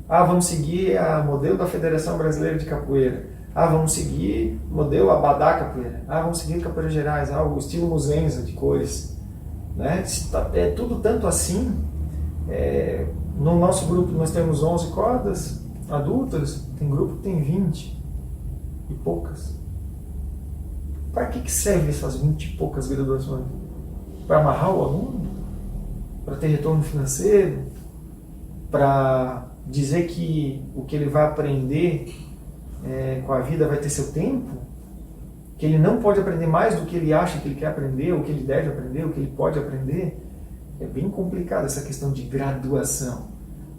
S2: Vamos seguir a modelo da Federação Brasileira de Capoeira. Vamos seguir o modelo Abadá Capoeira. Vamos seguir Capoeira Gerais, o estilo Muzenza de cores. Né? É tudo tanto assim. No nosso grupo nós temos 11 cordas adultas, tem grupo que tem 20 e poucas. Para que serve essas 20 e poucas graduações? Para amarrar o aluno? Para ter retorno financeiro? Para dizer que o que ele vai aprender com a vida vai ter seu tempo? Que ele não pode aprender mais do que ele acha que ele quer aprender, ou que ele deve aprender, ou que ele pode aprender? É bem complicado essa questão de graduação.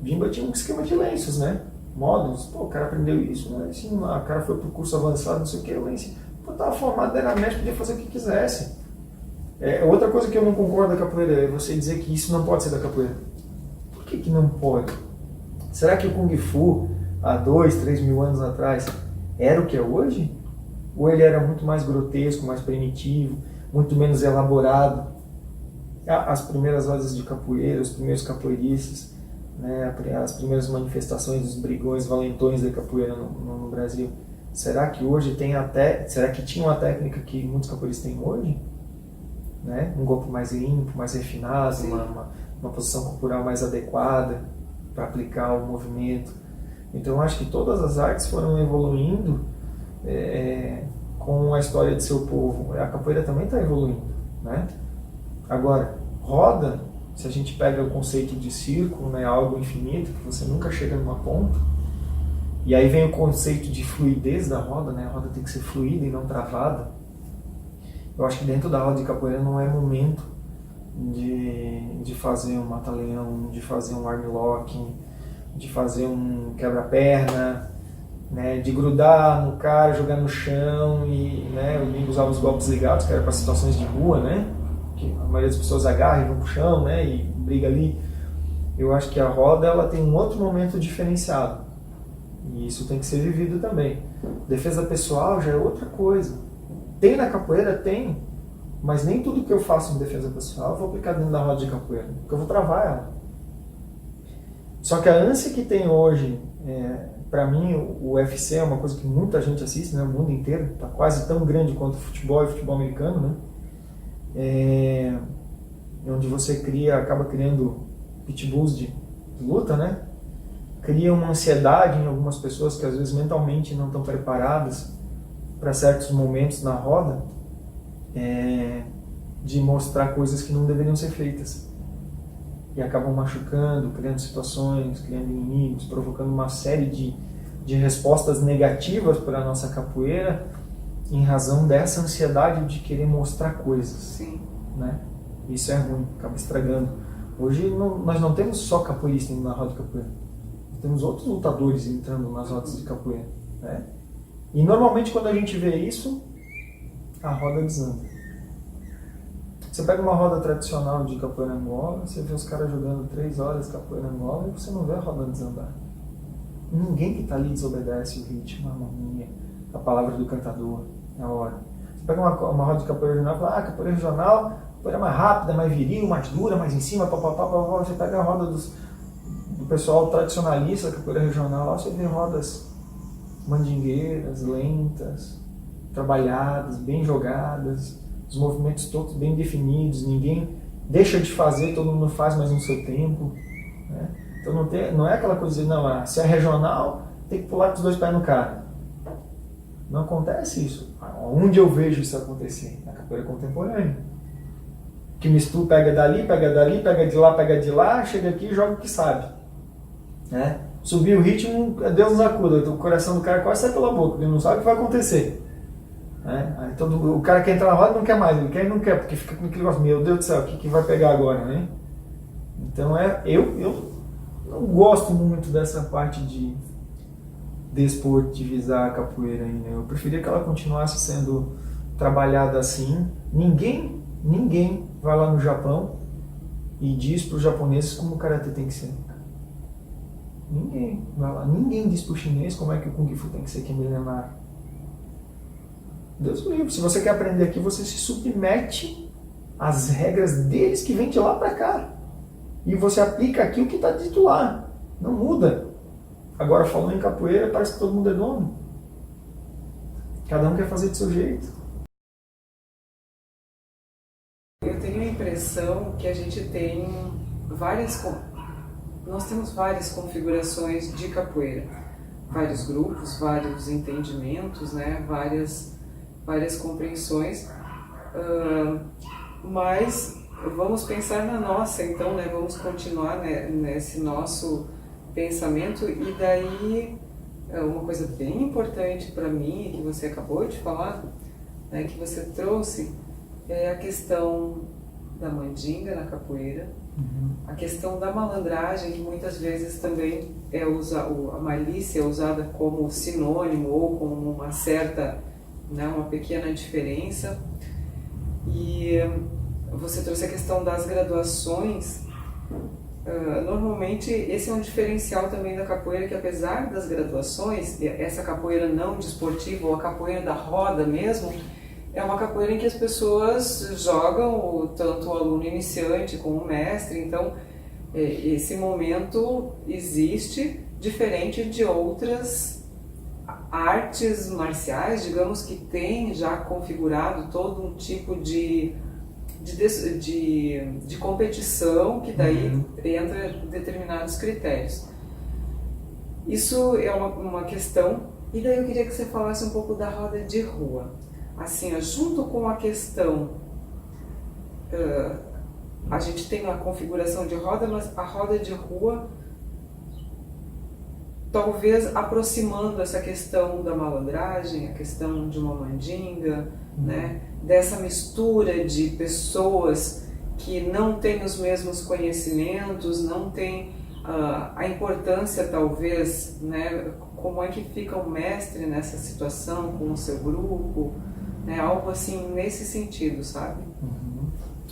S2: Bimba tinha um esquema de lenços, né? Módulos. Pô, o cara aprendeu isso, né? Assim, o cara foi para o curso avançado, não sei o que, eu ensino. Pô, estava formado, era médico, podia fazer o que quisesse. Outra coisa que eu não concordo da capoeira é você dizer que isso não pode ser da capoeira. Por que não pode? Será que o Kung Fu há 2, 3 mil anos atrás era o que é hoje? Ou ele era muito mais grotesco, mais primitivo, muito menos elaborado? As primeiras rodas de capoeira, os primeiros capoeiristas, né, as primeiras manifestações dos brigões, valentões da capoeira no Brasil, será que hoje será que tinha uma técnica que muitos capoeiristas têm hoje? Né? Um golpe mais limpo, mais refinado, uma posição corporal mais adequada para aplicar o movimento. Então eu acho que todas as artes foram evoluindo com a história de seu povo. A capoeira também está evoluindo, né? Agora, roda, se a gente pega o conceito de círculo, né, algo infinito, que você nunca chega numa ponta, e aí vem o conceito de fluidez da roda, né? A roda tem que ser fluida e não travada. Eu acho que dentro da roda de capoeira não é momento de fazer um mata-leão, de fazer um armlock, de fazer um quebra-perna, né, de grudar no cara, jogar no chão e, né, o Bingo usava os golpes ligados, que era para situações de rua, né, que a maioria das pessoas agarra e vão pro chão, né, e briga ali. Eu acho que a roda ela tem um outro momento diferenciado e isso tem que ser vivido também. Defesa pessoal já é outra coisa. Tem na capoeira? Tem, mas nem tudo que eu faço em defesa pessoal eu vou aplicar dentro da roda de capoeira, porque eu vou travar ela. Só que a ânsia que tem hoje, para mim, o UFC é uma coisa que muita gente assiste, né, o mundo inteiro, está quase tão grande quanto o futebol e o futebol americano, né, onde você acaba criando pitbulls de luta, né, cria uma ansiedade em algumas pessoas que às vezes mentalmente não estão preparadas para certos momentos na roda, de mostrar coisas que não deveriam ser feitas. E acabam machucando, criando situações, criando inimigos, provocando uma série de respostas negativas para a nossa capoeira em razão dessa ansiedade de querer mostrar coisas.
S1: Sim.
S2: Né? Isso é ruim, acaba estragando. Hoje nós não temos só capoeirista indo na roda de capoeira. Temos outros lutadores entrando nas rodas de capoeira. Né? E normalmente quando a gente vê isso, a roda desanda. Você pega uma roda tradicional de capoeira Angola, você vê os caras jogando 3 horas capoeira Angola e você não vê a roda desandar. Ninguém que está ali desobedece o ritmo, a harmonia, a palavra do cantador, a hora. Você pega uma roda de capoeira regional e fala, capoeira regional, capoeira mais rápida, mais viril, mais dura, mais em cima, papapá. Você pega a roda do pessoal tradicionalista da capoeira regional, lá você vê rodas mandingueiras, lentas, trabalhadas, bem jogadas, os movimentos todos bem definidos, ninguém deixa de fazer, todo mundo faz, mas no seu tempo. Né? Então não é aquela coisa de, não, se é regional, tem que pular com os 2 pés no cara. Não acontece isso. Onde eu vejo isso acontecer? Na capoeira contemporânea. Que mistura, pega dali, pega de lá, chega aqui e joga o que sabe. Né? Subir o ritmo, Deus nos acuda, o coração do cara quase sai pela boca, ele não sabe o que vai acontecer. Então o cara que entra na roda não quer mais, ele quer e não quer, porque fica com aquele negócio, meu Deus do céu, o que vai pegar agora, né? Então eu não gosto muito dessa parte de desportivizar a capoeira ainda. Eu preferia que ela continuasse sendo trabalhada assim. Ninguém vai lá no Japão e diz para os japoneses como o karatê tem que ser. Ninguém vai lá, ninguém diz para o chinês como é que o Kung Fu tem que ser, que é milenar. Deus me livre, se você quer aprender aqui, você se submete às regras deles que vêm de lá para cá. E você aplica aqui o que está dito lá. Não muda. Agora, falando em capoeira, parece que todo mundo é dono. Cada um quer fazer do seu jeito.
S1: Eu tenho a impressão que a gente tem nós temos várias configurações de capoeira. Vários grupos, vários entendimentos, né? várias compreensões, mas vamos pensar na nossa, então, né? Vamos continuar, né, nesse nosso pensamento. E daí uma coisa bem importante para mim, que você acabou de falar, né, que você trouxe, é a questão da mandinga na capoeira, a questão da malandragem, que muitas vezes também a malícia é usada como sinônimo ou como uma certa, né, uma pequena diferença. E você trouxe a questão das graduações, Normalmente esse é um diferencial também da capoeira, que apesar das graduações, essa capoeira não desportiva ou a capoeira da roda mesmo, é uma capoeira em que as pessoas jogam tanto o aluno iniciante como o mestre, então esse momento existe diferente de outras artes marciais, digamos, que tem já configurado todo um tipo de competição, que daí entra determinados critérios. Isso é uma questão, e daí eu queria que você falasse um pouco da roda de rua. Assim, junto com a questão, a gente tem uma configuração de roda, mas a roda de rua, talvez aproximando essa questão da malandragem, a questão de uma mandinga, né? Dessa mistura de pessoas que não têm os mesmos conhecimentos, não têm a importância, talvez, né? Como é que fica o mestre nessa situação com o seu grupo, né? Algo assim nesse sentido, sabe?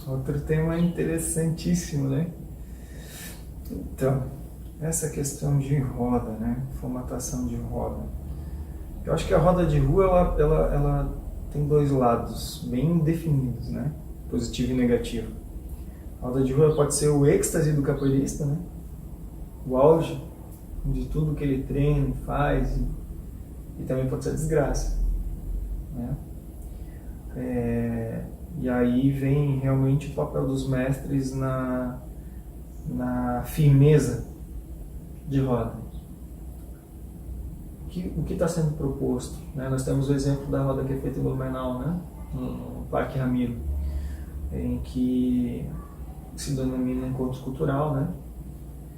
S2: Outro tema interessantíssimo, né? Então, essa questão de roda, né? Formatação de roda. Eu acho que a roda de rua, ela tem dois lados bem definidos, né? Positivo e negativo. A roda de rua pode ser o êxtase do capoeirista, né? O auge de tudo que ele treina, faz, e também pode ser a desgraça, né? E aí vem realmente o papel dos mestres na firmeza de roda. O que está sendo proposto, né? Nós temos o exemplo da roda que é feita em Blumenau, né? No Parque Ramiro, em que se denomina encontro cultural, né?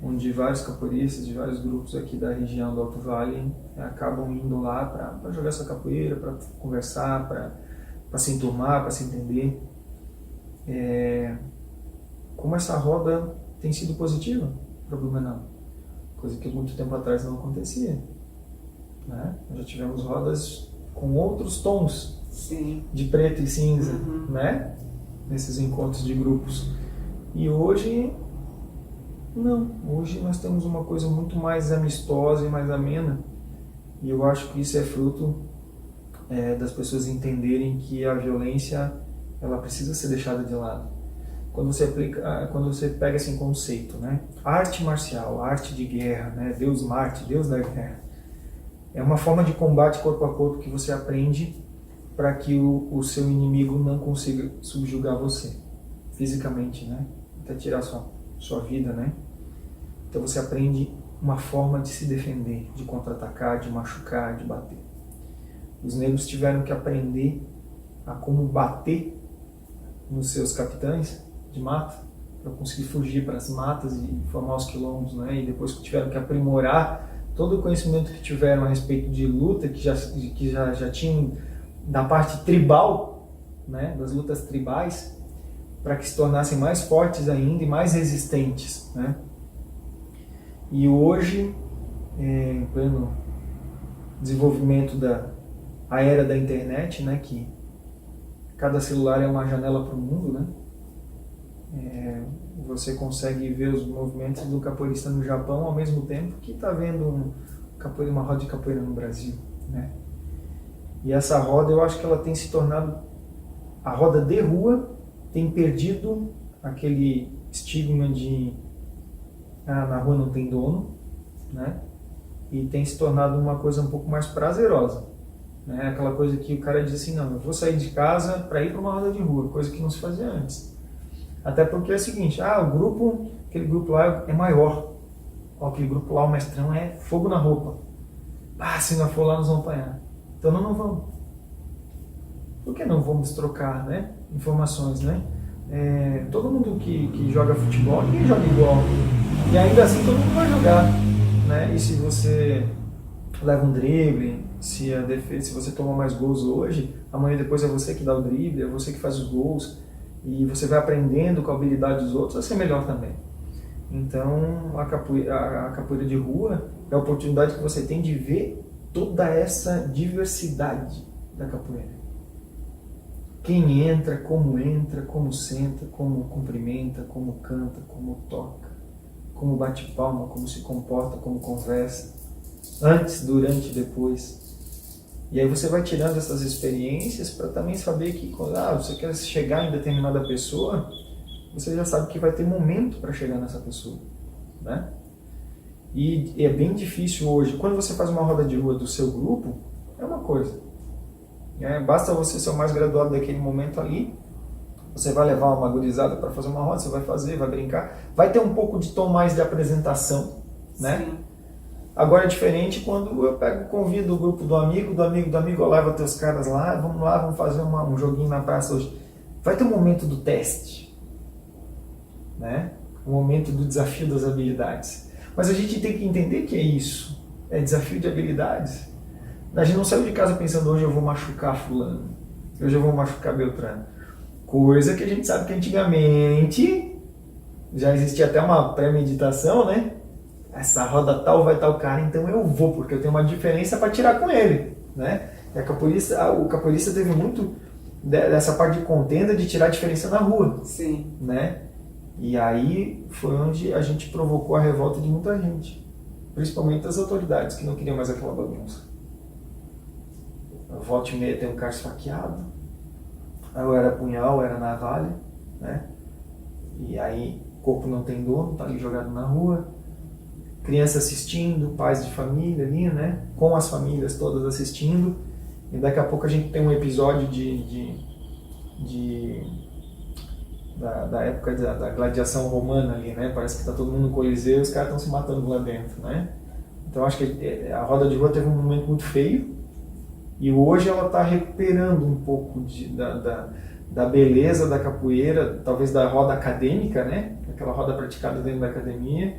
S2: Onde vários capoeiristas de vários grupos aqui da região do Alto Vale acabam indo lá para jogar sua capoeira, para conversar, para se enturmar, para se entender. Como essa roda tem sido positiva para Blumenau, coisa que muito tempo atrás não acontecia, né? Nós já tivemos rodas com outros tons,
S1: sim,
S2: de preto e cinza, né? Nesses encontros de grupos. E hoje, não. Hoje nós temos uma coisa muito mais amistosa e mais amena. E eu acho que isso é fruto das pessoas entenderem que a violência, ela precisa ser deixada de lado. Quando você pega esse conceito, né? Arte marcial, arte de guerra, né? Deus Marte, Deus da guerra. É uma forma de combate corpo a corpo que você aprende para que o seu inimigo não consiga subjugar você fisicamente, né? Até tirar sua vida, né? Então você aprende uma forma de se defender, de contra-atacar, de machucar, de bater. Os negros tiveram que aprender a como bater nos seus capitães de mata para conseguir fugir para as matas e formar os quilombos, né? E depois tiveram que aprimorar todo o conhecimento que tiveram a respeito de luta, que já tinham da parte tribal, né? Das lutas tribais, para que se tornassem mais fortes ainda e mais resistentes, né? E hoje, em pleno desenvolvimento da era da internet, né? Que cada celular é uma janela para o mundo, né? Você consegue ver os movimentos do capoeirista no Japão ao mesmo tempo que está vendo uma roda de capoeira no Brasil, né? E essa roda, eu acho que ela tem se tornado, a roda de rua tem perdido aquele estigma de na rua não tem dono, né? E tem se tornado uma coisa um pouco mais prazerosa, né? Aquela coisa que o cara diz assim, não, eu vou sair de casa para ir para uma roda de rua, coisa que não se fazia antes. Até porque é o seguinte, aquele grupo lá é maior. Aquele grupo lá, o mestrão, é fogo na roupa. Se não for lá, nós vamos apanhar. Então não vamos. Por que não vamos trocar, né, informações, né? Todo mundo que joga futebol, ninguém joga igual. E ainda assim todo mundo vai jogar, né? E se você leva um drible, se você toma mais gols hoje, amanhã depois é você que dá o drible, é você que faz os gols. E você vai aprendendo com a habilidade dos outros a ser melhor também. Então, a capoeira de rua é a oportunidade que você tem de ver toda essa diversidade da capoeira. Quem entra, como senta, como cumprimenta, como canta, como toca. como bate palma, como se comporta, como conversa, antes, durante e depois. E aí você vai tirando essas experiências para também saber que quando você quer chegar em determinada pessoa, você já sabe que vai ter momento para chegar nessa pessoa, né? E é bem difícil hoje. Quando você faz uma roda de rua do seu grupo, é uma coisa. Basta você ser o mais graduado daquele momento ali, você vai levar uma gurizada para fazer uma roda, você vai fazer, vai brincar, vai ter um pouco de tom mais de apresentação, né?
S1: Sim.
S2: Agora é diferente quando eu convido o grupo do amigo, leva teus caras lá, vamos fazer um joguinho na praça hoje. Vai ter um momento do teste, né? Um momento do desafio das habilidades. Mas a gente tem que entender que é isso, é desafio de habilidades. A gente não saiu de casa pensando, hoje eu vou machucar fulano, hoje eu vou machucar Beltrano. Coisa que a gente sabe que antigamente já existia até uma pré-meditação, né? Essa roda tal vai tal cara, então eu vou, porque eu tenho uma diferença para tirar com ele, né? E o capoeirista teve muito dessa parte de contenda de tirar a diferença na rua.
S1: Sim.
S2: Né? E aí foi onde a gente provocou a revolta de muita gente, principalmente das autoridades que não queriam mais aquela bagunça. Volta e meia tem um cara esfaqueado, ou era punhal, ou era navalha, né? E aí o corpo não tem dono, tá ali jogado na rua, criança assistindo, pais de família ali, né? Com as famílias todas assistindo, e daqui a pouco a gente tem um episódio da época da gladiação romana ali, né? Parece que tá todo mundo no Coliseu e os caras estão se matando lá dentro, né? Então acho que a roda de rua teve um momento muito feio, e hoje ela está recuperando um pouco da beleza da capoeira, talvez da roda acadêmica, né? Aquela roda praticada dentro da academia.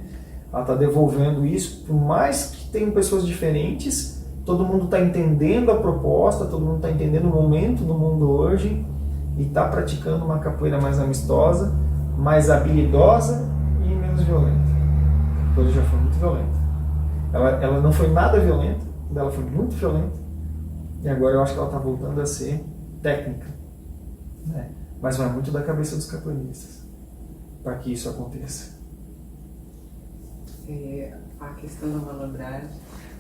S2: Ela está devolvendo isso, por mais que tenham pessoas diferentes, todo mundo está entendendo a proposta, todo mundo está entendendo o momento do mundo hoje e está praticando uma capoeira mais amistosa, mais habilidosa e menos violenta. A capoeira já foi muito violenta. Ela não foi nada violenta, ela foi muito violenta. E agora eu acho que ela está voltando a ser técnica, né? Mas vai muito da cabeça dos capoeiristas para que isso aconteça.
S1: A questão da malandragem.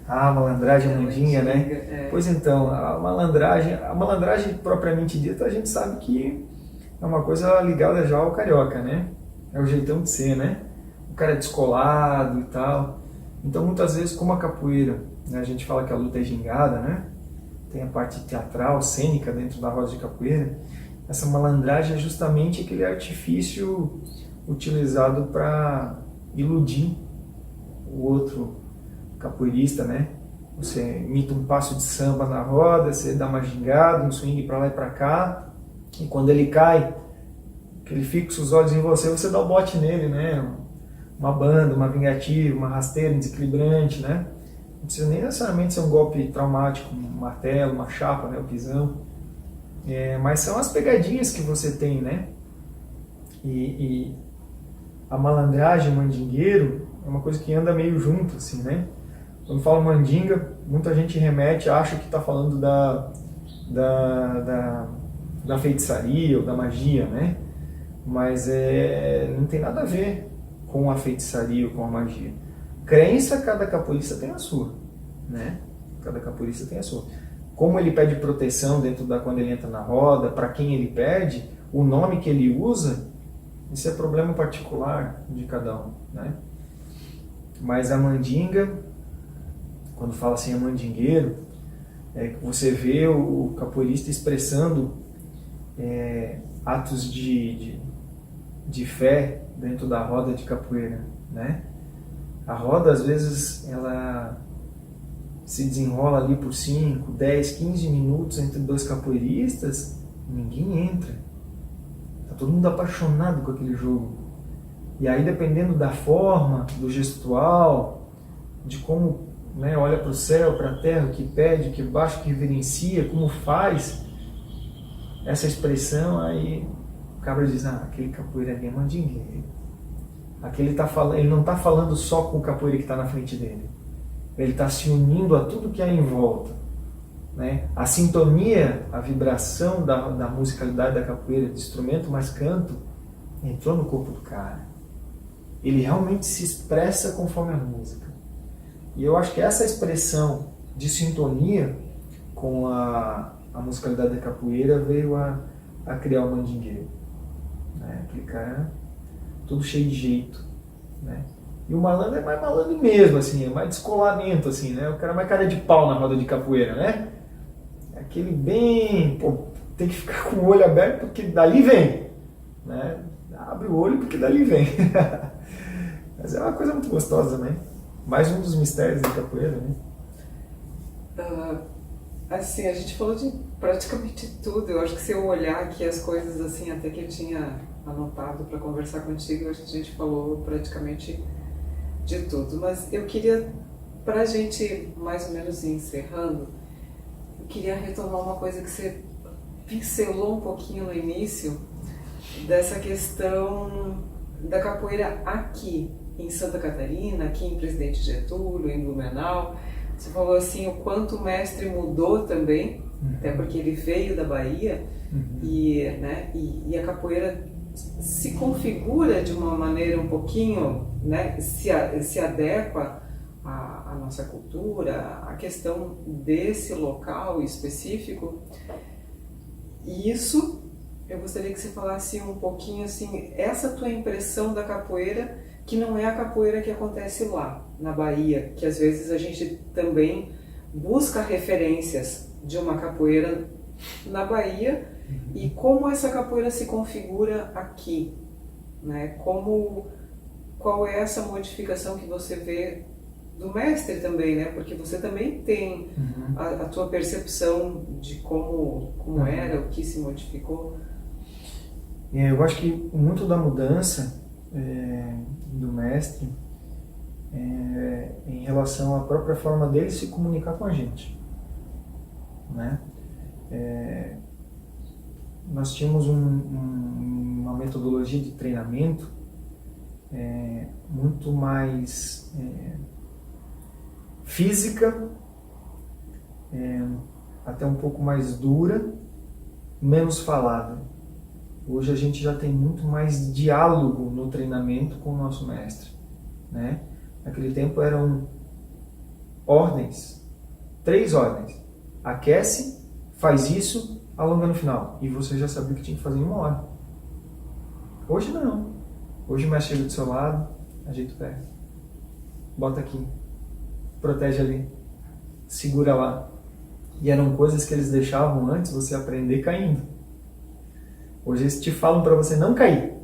S2: A malandragem, a mandinga, né? Pois então, a malandragem propriamente dita, a gente sabe que é uma coisa ligada já ao carioca, né? É o jeitão de ser, né? O cara é descolado e tal. Então, muitas vezes, como a capoeira, né, a gente fala que a luta é gingada, né? Tem a parte teatral, cênica dentro da roda de capoeira. Essa malandragem é justamente aquele artifício utilizado para iludir o outro capoeirista, né? Você imita um passo de samba na roda, você dá uma gingada, um swing para lá e para cá, e quando ele cai, que ele fixa os olhos em você, você dá o bote nele, né? Uma banda, uma vingativa, uma rasteira, um desequilibrante, né? Não precisa nem necessariamente ser um golpe traumático, um martelo, uma chapa, né? O pisão. Mas são as pegadinhas que você tem, né? E a malandragem, o mandingueiro, é uma coisa que anda meio junto, assim, né? Quando fala mandinga, muita gente remete, acha que está falando da feitiçaria ou da magia, né? Mas não tem nada a ver com a feitiçaria ou com a magia. Crença, cada capoeirista tem a sua, né? Cada capoeirista tem a sua. Como ele pede proteção quando ele entra na roda, para quem ele pede, o nome que ele usa, isso é problema particular de cada um, né? Mas a mandinga, quando fala assim, é mandingueiro, você vê o capoeirista expressando atos de fé dentro da roda de capoeira, né? A roda, às vezes, ela se desenrola ali por 5, 10, 15 minutos entre dois capoeiristas, ninguém entra. Tá todo mundo apaixonado com aquele jogo. E aí, dependendo da forma, do gestual, de como, né, olha para o céu, para a terra, o que pede, o que baixa, o que reverencia, como faz essa expressão, aí o cabra diz, aquele capoeira ali é mandingueiro. Ele não está falando só com o capoeira que está na frente dele. Ele está se unindo a tudo que há em volta, né? A sintonia, a vibração da musicalidade da capoeira, de instrumento mais canto, entrou no corpo do cara. ele realmente se expressa conforme a música. E eu acho que essa expressão de sintonia com a musicalidade da capoeira veio a criar o mandingueiro. Né? Aquele cara todo cheio de jeito. Né? E o malandro é mais malandro mesmo, assim, é mais descolamento, assim, né? O cara é mais cara de pau na roda de capoeira, né? É aquele bem... Pô, tem que ficar com o olho aberto porque dali vem. Né? Abre o olho porque dali vem. Mas é uma coisa muito gostosa, né? Mais um dos mistérios da capoeira, né?
S1: Assim, a gente falou de praticamente tudo. Eu acho que se eu olhar aqui as coisas assim, até que eu tinha anotado para conversar contigo, eu acho que a gente falou praticamente de tudo. Mas eu queria, para a gente mais ou menos ir encerrando, eu queria retomar uma coisa que você pincelou um pouquinho no início, dessa questão da capoeira aqui em Santa Catarina, aqui em Presidente Getúlio, em Blumenau. Você falou assim o quanto o mestre mudou também, até porque ele veio da Bahia, e a capoeira se configura de uma maneira um pouquinho, né, se adequa à nossa cultura, à questão desse local específico. E isso, eu gostaria que você falasse um pouquinho assim, essa tua impressão da capoeira, que não é a capoeira que acontece lá, na Bahia, que às vezes a gente também busca referências de uma capoeira na Bahia, e como essa capoeira se configura aqui, né? Qual é essa modificação que você vê do mestre também, né? Porque você também tem a tua percepção de como era, o que se modificou.
S2: Eu acho que muito da mudança do mestre em relação à própria forma dele se comunicar com a gente, né? Nós tínhamos uma metodologia de treinamento muito mais física, até um pouco mais dura, menos falada. Hoje a gente já tem muito mais diálogo no treinamento com o nosso mestre, né? Naquele tempo eram ordens, 3 ordens. Aquece, faz isso, alonga no final. E você já sabia o que tinha que fazer em 1 hora. Hoje não. Hoje o mestre chega do seu lado, ajeita o pé, bota aqui, protege ali, segura lá. E eram coisas que eles deixavam antes você aprender caindo. Hoje eles te falam para você não cair.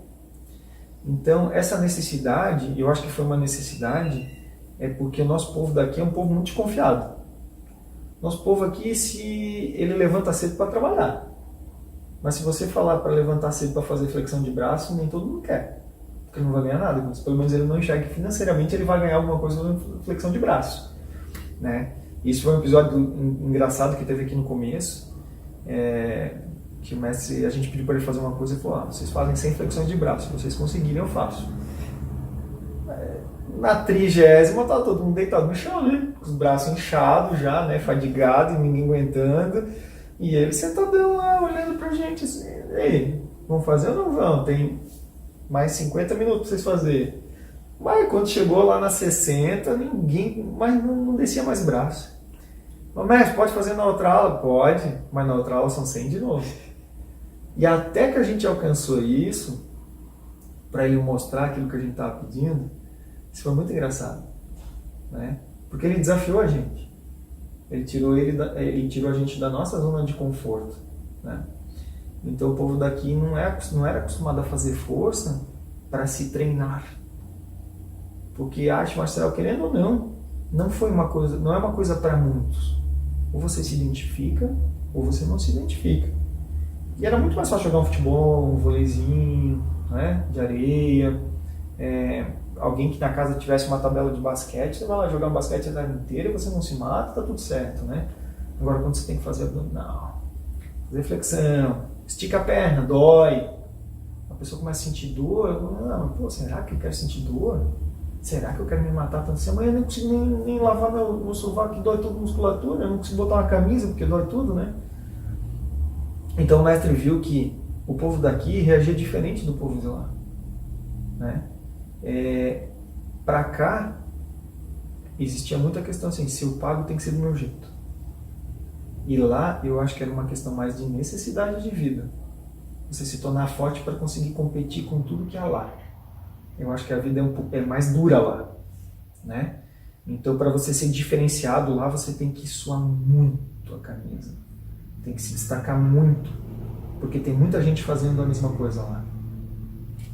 S2: Então, essa necessidade, eu acho que foi uma necessidade, porque o nosso povo daqui é um povo muito desconfiado. Nosso povo aqui, se ele levanta cedo para trabalhar. Mas se você falar para levantar cedo para fazer flexão de braço, nem todo mundo quer. Porque não vai ganhar nada. Mas pelo menos ele não enxerga que financeiramente ele vai ganhar alguma coisa fazendo flexão de braço. Né? Isso foi um episódio engraçado que teve aqui no começo. Que o mestre, a gente pediu para ele fazer uma coisa e falou: vocês fazem 100 flexões de braço, se vocês conseguirem eu faço. Na 30ª estava todo mundo deitado no chão, né? Com os braços inchados já, né? Fadigado e ninguém aguentando. E ele sentadão lá, olhando pra gente assim: ei, vão fazer ou não vão? Tem mais 50 minutos para vocês fazerem. Mas quando chegou lá na 60, ninguém, mas não descia mais braço. Ô mestre, pode fazer na outra aula? Pode, mas na outra aula são 100 de novo. E até que a gente alcançou isso, para ele mostrar aquilo que a gente estava pedindo, isso foi muito engraçado, né? Porque ele desafiou a gente. Ele tirou a gente da nossa zona de conforto, né? Então o povo daqui não era acostumado a fazer força para se treinar. Porque a arte marcial, querendo ou não, não é uma coisa para muitos. Ou você se identifica, ou você não se identifica. E era muito mais fácil jogar um futebol, um vôleizinho, né, de areia. Alguém que na casa tivesse uma tabela de basquete, você vai lá jogar um basquete a tarde inteira e você não se mata, tá tudo certo, né? Agora quando você tem que fazer abdominal, fazer flexão, estica a perna, dói. A pessoa começa a sentir dor. Não, pô, será que eu quero sentir dor? Será que eu quero me matar tanto assim? Amanhã eu não consigo nem lavar meu sovaco, que dói toda a musculatura, eu não consigo botar uma camisa porque dói tudo, né? Então o mestre viu que o povo daqui reagia diferente do povo de lá, né? Pra cá, existia muita questão assim, se eu pago tem que ser do meu jeito. E lá, eu acho que era uma questão mais de necessidade de vida. Você se tornar forte para conseguir competir com tudo que há lá. Eu acho que a vida é mais dura lá, né? Então, para você ser diferenciado lá, você tem que suar muito a camisa. Tem que se destacar muito, porque tem muita gente fazendo a mesma coisa lá.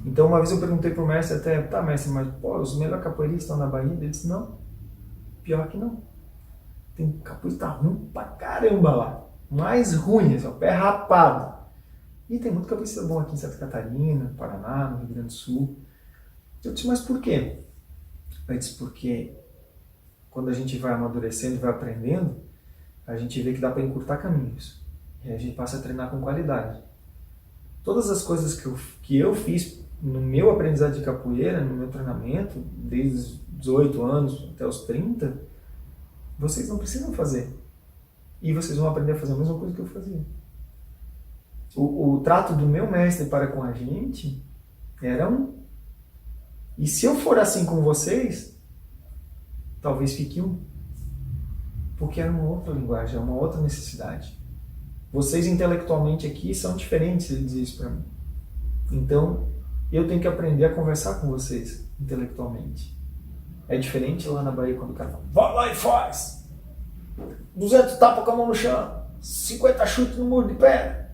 S2: Então, uma vez eu perguntei pro mestre até, tá, mestre, mas pô, os melhores capoeiristas estão na Bahia? Ele disse, não, pior que não. Tem capoeirista ruim pra caramba lá. Mais ruim, assim, ó, pé rapado. E tem muito capoeirista bom aqui em Santa Catarina, no Paraná, no Rio Grande do Sul. Eu disse, mas por quê? Ele disse, porque quando a gente vai amadurecendo e vai aprendendo, a gente vê que dá para encurtar caminhos. E aí a gente passa a treinar com qualidade. Todas as coisas que eu fiz no meu aprendizado de capoeira, no meu treinamento, desde os 18 anos até os 30, vocês não precisam fazer. E vocês vão aprender a fazer a mesma coisa que eu fazia. O trato do meu mestre para com a gente era um. E se eu for assim com vocês, talvez fique um. Porque era uma outra linguagem, é uma outra necessidade. Vocês intelectualmente aqui são diferentes, ele diz isso para mim. Então, eu tenho que aprender a conversar com vocês intelectualmente. É diferente lá na Bahia quando o cara fala, vai lá e faz! 200 tapas com a mão no chão, 50 chutes no muro de pedra.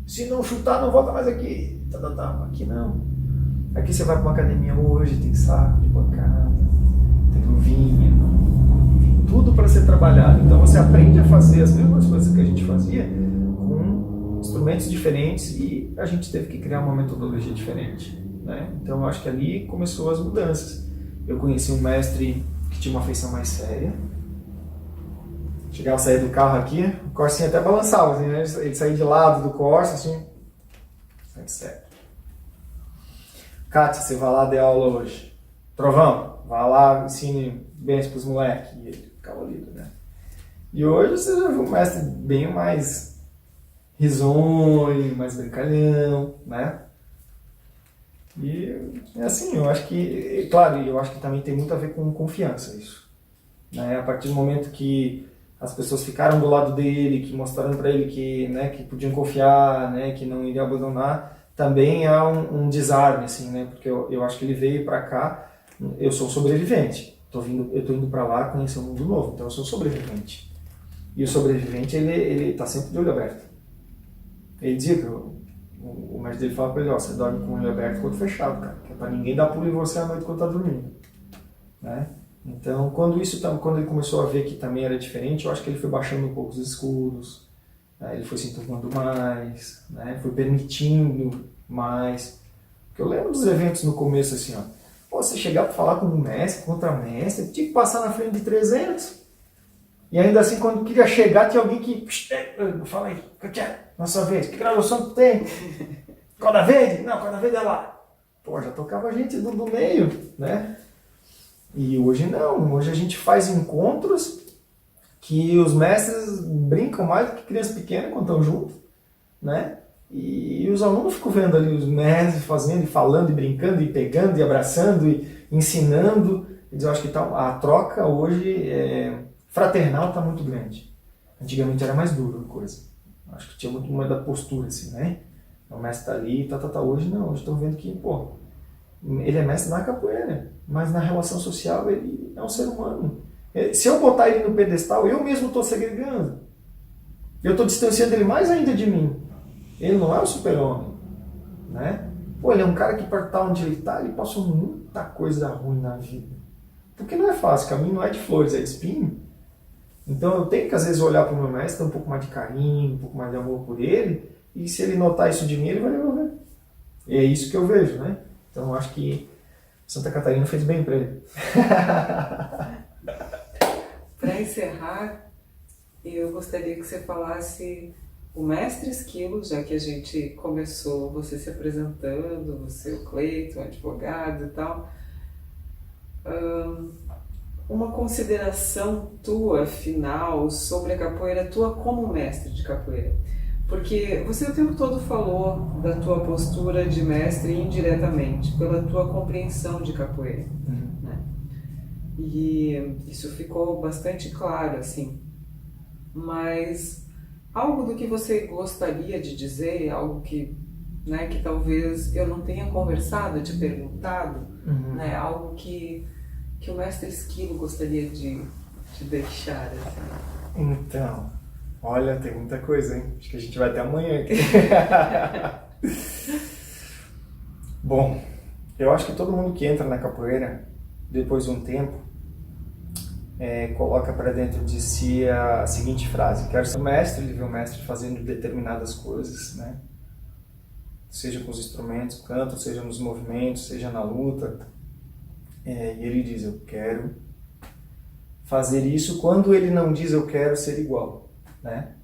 S2: Se não chutar, não volta mais aqui. Aqui não. Aqui você vai para uma academia hoje, tem saco de pancada, tem luvinha, tem tudo para ser trabalhado. Então você aprende a fazer as mesmas coisas que a gente fazia com instrumentos diferentes e a gente teve que criar uma metodologia diferente, né? Então eu acho que ali começou as mudanças. Eu conheci um mestre que tinha uma feição mais séria. Chegava a sair do carro aqui, o Corsinha até balançava, assim, né? Ele saía de lado do Corsa, assim, sai certo. Kátia, você vai lá dar aula hoje. Trovão, vai lá, ensine bens pros moleques. E ele ficava livre, né? E hoje você já viu um mestre bem mais risonho, mais brincalhão, né? E assim, eu acho que, claro, eu acho que também tem muito a ver com confiança isso, né? A partir do momento que as pessoas ficaram do lado dele, que mostraram para ele que, né, que podiam confiar, né, que não iriam abandonar, também há um desarme, assim, né? Porque eu acho que ele veio para cá, eu sou sobrevivente, eu tô indo para lá conhecer um mundo novo, então eu sou sobrevivente. E o sobrevivente, ele tá sempre de olho aberto. Ele dizia que o mestre dele fala para ele, ó, você dorme com o olho aberto e com o olho fechado, cara, que é para ninguém dar pulo em você à noite quando tá dormindo, né? Então, quando ele começou a ver que também era diferente, eu acho que ele foi baixando um pouco os escudos, né? Ele foi se enturmando mais, né? Foi permitindo mais. Porque eu lembro dos eventos no começo assim, ó, pô, você chegar para falar com um mestre, contra mestre, tinha que passar na frente de 300. E ainda assim, quando queria chegar, tinha alguém que... Fala aí, o que é? Nossa vez, que graduação tu tem? Corda verde? Não, corda verde é lá. Pô, já tocava gente do meio, né? E hoje não, hoje a gente faz encontros que os mestres brincam mais do que crianças pequenas quando estão juntos, né? E os alunos ficam vendo ali os mestres fazendo, e falando, e brincando, e pegando, e abraçando, e ensinando. Eu acho que a troca hoje, fraternal, está muito grande. Antigamente era mais duro a coisa. Acho que tinha muito mais da postura, assim, né? O mestre está ali, hoje não, hoje estão vendo que, pô, ele é mestre na capoeira, mas na relação social ele é um ser humano. Se eu botar ele no pedestal, eu mesmo estou segregando. Eu estou distanciando ele mais ainda de mim. Ele não é um super-homem, né? Pô, ele é um cara que para estar onde ele está, ele passou muita coisa ruim na vida. Porque não é fácil, o caminho não é de flores, é de espinho. Então eu tenho que às vezes olhar para o meu mestre, ter um pouco mais de carinho, um pouco mais de amor por ele, e se ele notar isso de mim, ele vai devolver. E é isso que eu vejo, né? Então eu acho que Santa Catarina fez bem para ele.
S1: Para encerrar, eu gostaria que você falasse o mestre Esquilo, já que a gente começou você se apresentando, você o Cleiton, advogado e tal. Uma consideração tua, final, sobre a capoeira, tua como mestre de capoeira. Porque você o tempo todo falou da tua postura de mestre indiretamente, pela tua compreensão de capoeira, né? E isso ficou bastante claro, assim. Mas algo do que você gostaria de dizer, algo que, né, que talvez eu não tenha conversado, te perguntado, né, algo que o mestre Esquilo gostaria de deixar, assim.
S2: Então, olha, tem muita coisa, hein? Acho que a gente vai até amanhã aqui. Bom, eu acho que todo mundo que entra na capoeira, depois de um tempo, coloca para dentro de si a seguinte frase: quero ser mestre. Ele vê o mestre fazendo determinadas coisas, né? Seja com os instrumentos, canto, seja nos movimentos, seja na luta. E ele diz: eu quero fazer isso. Quando ele não diz eu quero ser igual, né?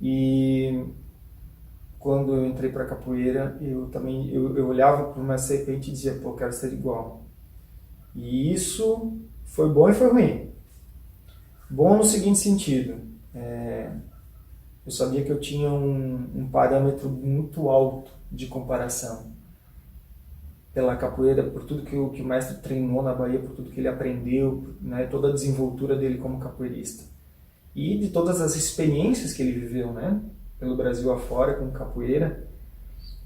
S2: E quando eu entrei para capoeira, eu olhava para uma serpente e dizia: pô, eu quero ser igual. E isso foi bom e foi ruim. Bom no seguinte sentido: eu sabia que eu tinha um parâmetro muito alto de comparação pela capoeira, por tudo que o mestre treinou na Bahia, por tudo que ele aprendeu, né, toda a desenvoltura dele como capoeirista. E de todas as experiências que ele viveu, né, pelo Brasil afora com capoeira,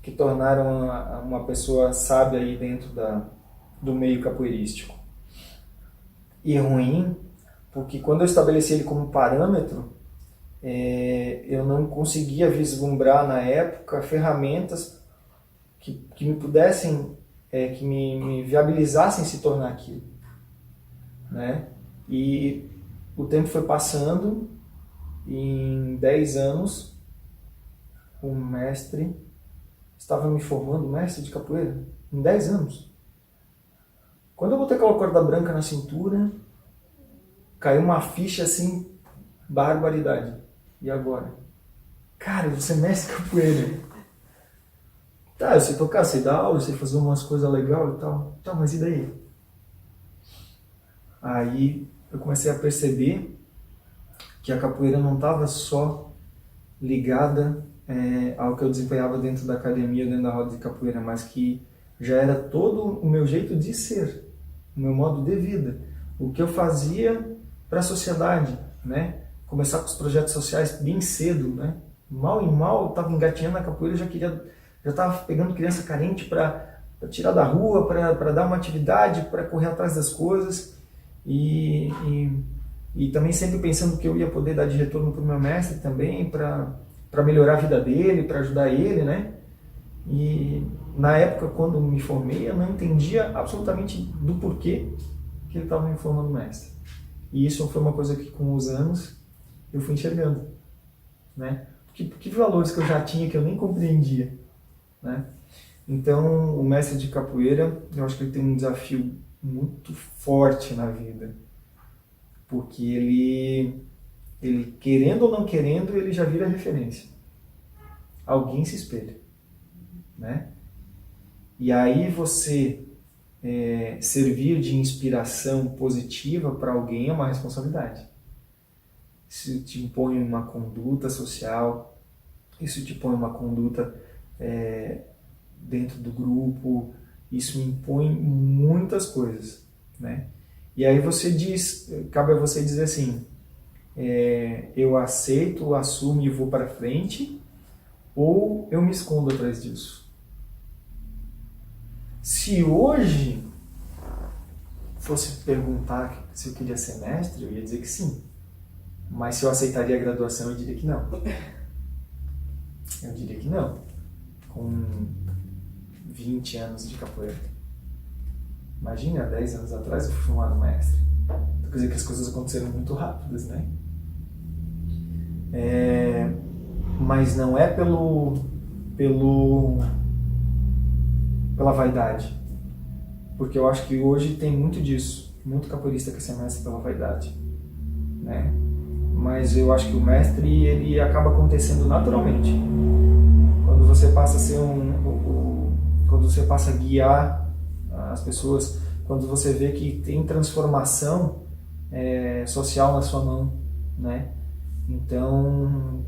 S2: que tornaram uma pessoa sábia aí dentro do meio capoeirístico. E ruim, porque quando eu estabeleci ele como parâmetro, eu não conseguia vislumbrar na época ferramentas que me pudessem, que me viabilizassem se tornar aquilo, né? E o tempo foi passando, e em 10 anos o mestre estava me formando mestre de capoeira, em 10 anos. Quando eu botei aquela corda branca na cintura, caiu uma ficha assim, barbaridade. E agora? Cara, você é mestre de capoeira. Tá, eu sei tocar, sei dar aula, eu sei fazer umas coisas legais e tal. Tá, mas e daí? Aí eu comecei a perceber que a capoeira não estava só ligada ao que eu desempenhava dentro da academia, dentro da roda de capoeira, mas que já era todo o meu jeito de ser, o meu modo de vida, o que eu fazia para a sociedade, né? Começar com os projetos sociais bem cedo, né? Mal e mal, eu estava engatinhando na capoeira, já estava pegando criança carente para tirar da rua, para dar uma atividade, para correr atrás das coisas, e também sempre pensando que eu ia poder dar de retorno para o meu mestre também, para melhorar a vida dele, para ajudar ele, né? E na época, quando me formei, eu não entendia absolutamente do porquê que ele estava me formando mestre. E isso foi uma coisa que, com os anos, eu fui enxergando, né? Que valores que eu já tinha que eu nem compreendia, né? Então, o mestre de capoeira, eu acho que ele tem um desafio muito forte na vida, porque ele querendo ou não querendo, ele já vira referência. Alguém se espelha, né? E aí você servir de inspiração positiva para alguém é uma responsabilidade. Isso te impõe uma conduta social, isso te põe uma conduta dentro do grupo, isso impõe muitas coisas, né? E aí cabe a você dizer assim, eu aceito, assumo e vou para frente, ou eu me escondo atrás disso. Se hoje fosse perguntar se eu queria ser mestre, eu ia dizer que sim. Mas se eu aceitaria a graduação, eu diria que não. Eu diria que não. Com 20 anos de capoeira. Imagina, há 10 anos atrás eu fui formado mestre. Quer dizer que as coisas aconteceram muito rápidas, né? Mas não é pela vaidade. Porque eu acho que hoje tem muito disso. Muito capoeirista quer ser mestre pela vaidade, né? Mas eu acho que o mestre, ele acaba acontecendo naturalmente. Quando você passa a ser quando você passa a guiar as pessoas, quando você vê que tem transformação social na sua mão, né? Então,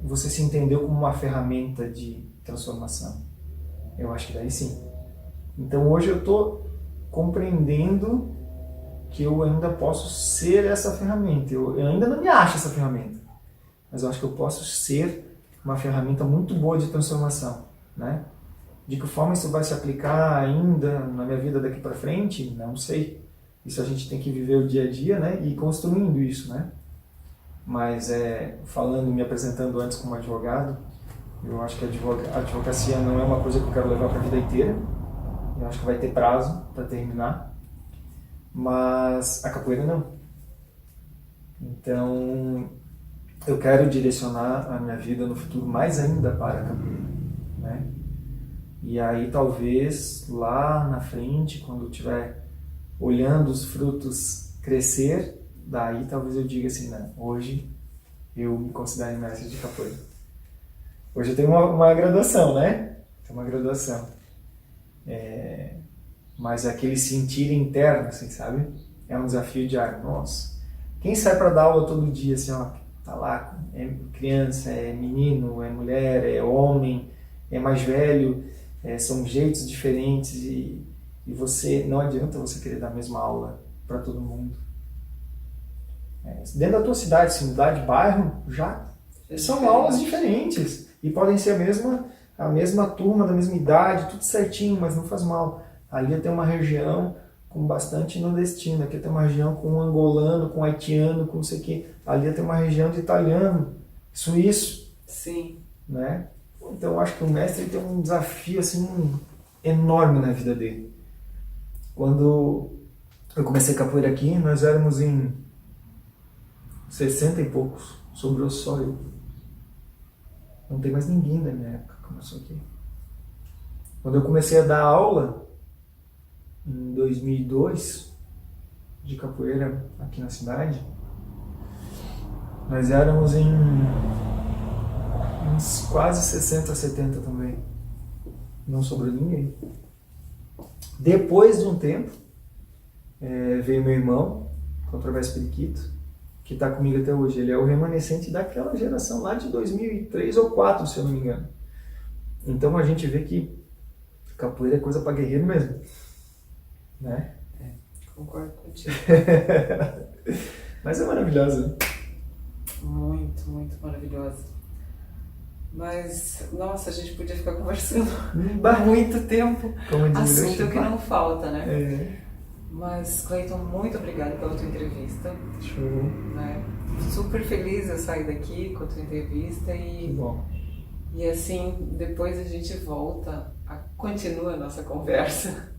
S2: você se entendeu como uma ferramenta de transformação? Eu acho que daí sim. Então hoje eu estou compreendendo que eu ainda posso ser essa ferramenta. Eu ainda não me acho essa ferramenta, mas eu acho que eu posso ser uma ferramenta muito boa de transformação, né? De que forma isso vai se aplicar ainda na minha vida daqui para frente, não sei. Isso a gente tem que viver o dia a dia, né? E ir construindo isso, né? Mas falando, me apresentando antes como advogado, eu acho que a advocacia não é uma coisa que eu quero levar para a vida inteira. Eu acho que vai ter prazo para terminar. Mas a capoeira não. Então, eu quero direcionar a minha vida no futuro mais ainda para a capoeira, né? E aí talvez lá na frente, quando eu estiver olhando os frutos crescer, daí talvez eu diga assim, né? Hoje eu me considero mestre de capoeira. Hoje eu tenho uma graduação, né? Tenho uma graduação. Mas aquele sentir interno, assim, sabe? É um desafio diário. Nossa, quem sai para dar aula todo dia, assim, ó, tá lá, é criança, é menino, é mulher, é homem, é mais velho, são jeitos diferentes e você, não adianta você querer dar a mesma aula para todo mundo. Dentro da tua cidade, se mudar de bairro, já são aulas diferentes e podem ser a mesma turma, da mesma idade, tudo certinho, mas não faz mal. Ali tem uma região com bastante nordestino, aqui tem uma região com angolano, com haitiano, com não sei o quê. Ali tem uma região de italiano, suíço.
S1: Sim.
S2: Né? Então eu acho que o mestre tem um desafio assim, enorme na vida dele. Quando eu comecei capoeira aqui, nós éramos em 60 e poucos, sobrou só eu. Não tem mais ninguém da minha época que começou aqui. Quando eu comecei a dar aula, em 2002, de capoeira aqui na cidade, nós éramos em uns quase 60, 70 também. Não sobrou ninguém. Depois de um tempo, veio meu irmão, Controverso Periquito, que está comigo até hoje. Ele é o remanescente daquela geração lá de 2003 ou 2004, se eu não me engano. Então a gente vê que capoeira é coisa para guerreiro mesmo. Né?
S1: Concordo contigo.
S2: Mas é maravilhosa.
S1: Muito, muito maravilhosa. Mas, nossa, a gente podia ficar conversando muito tempo. Assunto que não falta, né? Mas, Cleiton, muito obrigada pela tua entrevista.
S2: Show.
S1: Né? Super feliz eu sair daqui com a tua entrevista e...
S2: Que bom.
S1: E assim, depois a gente volta, continua a nossa conversa.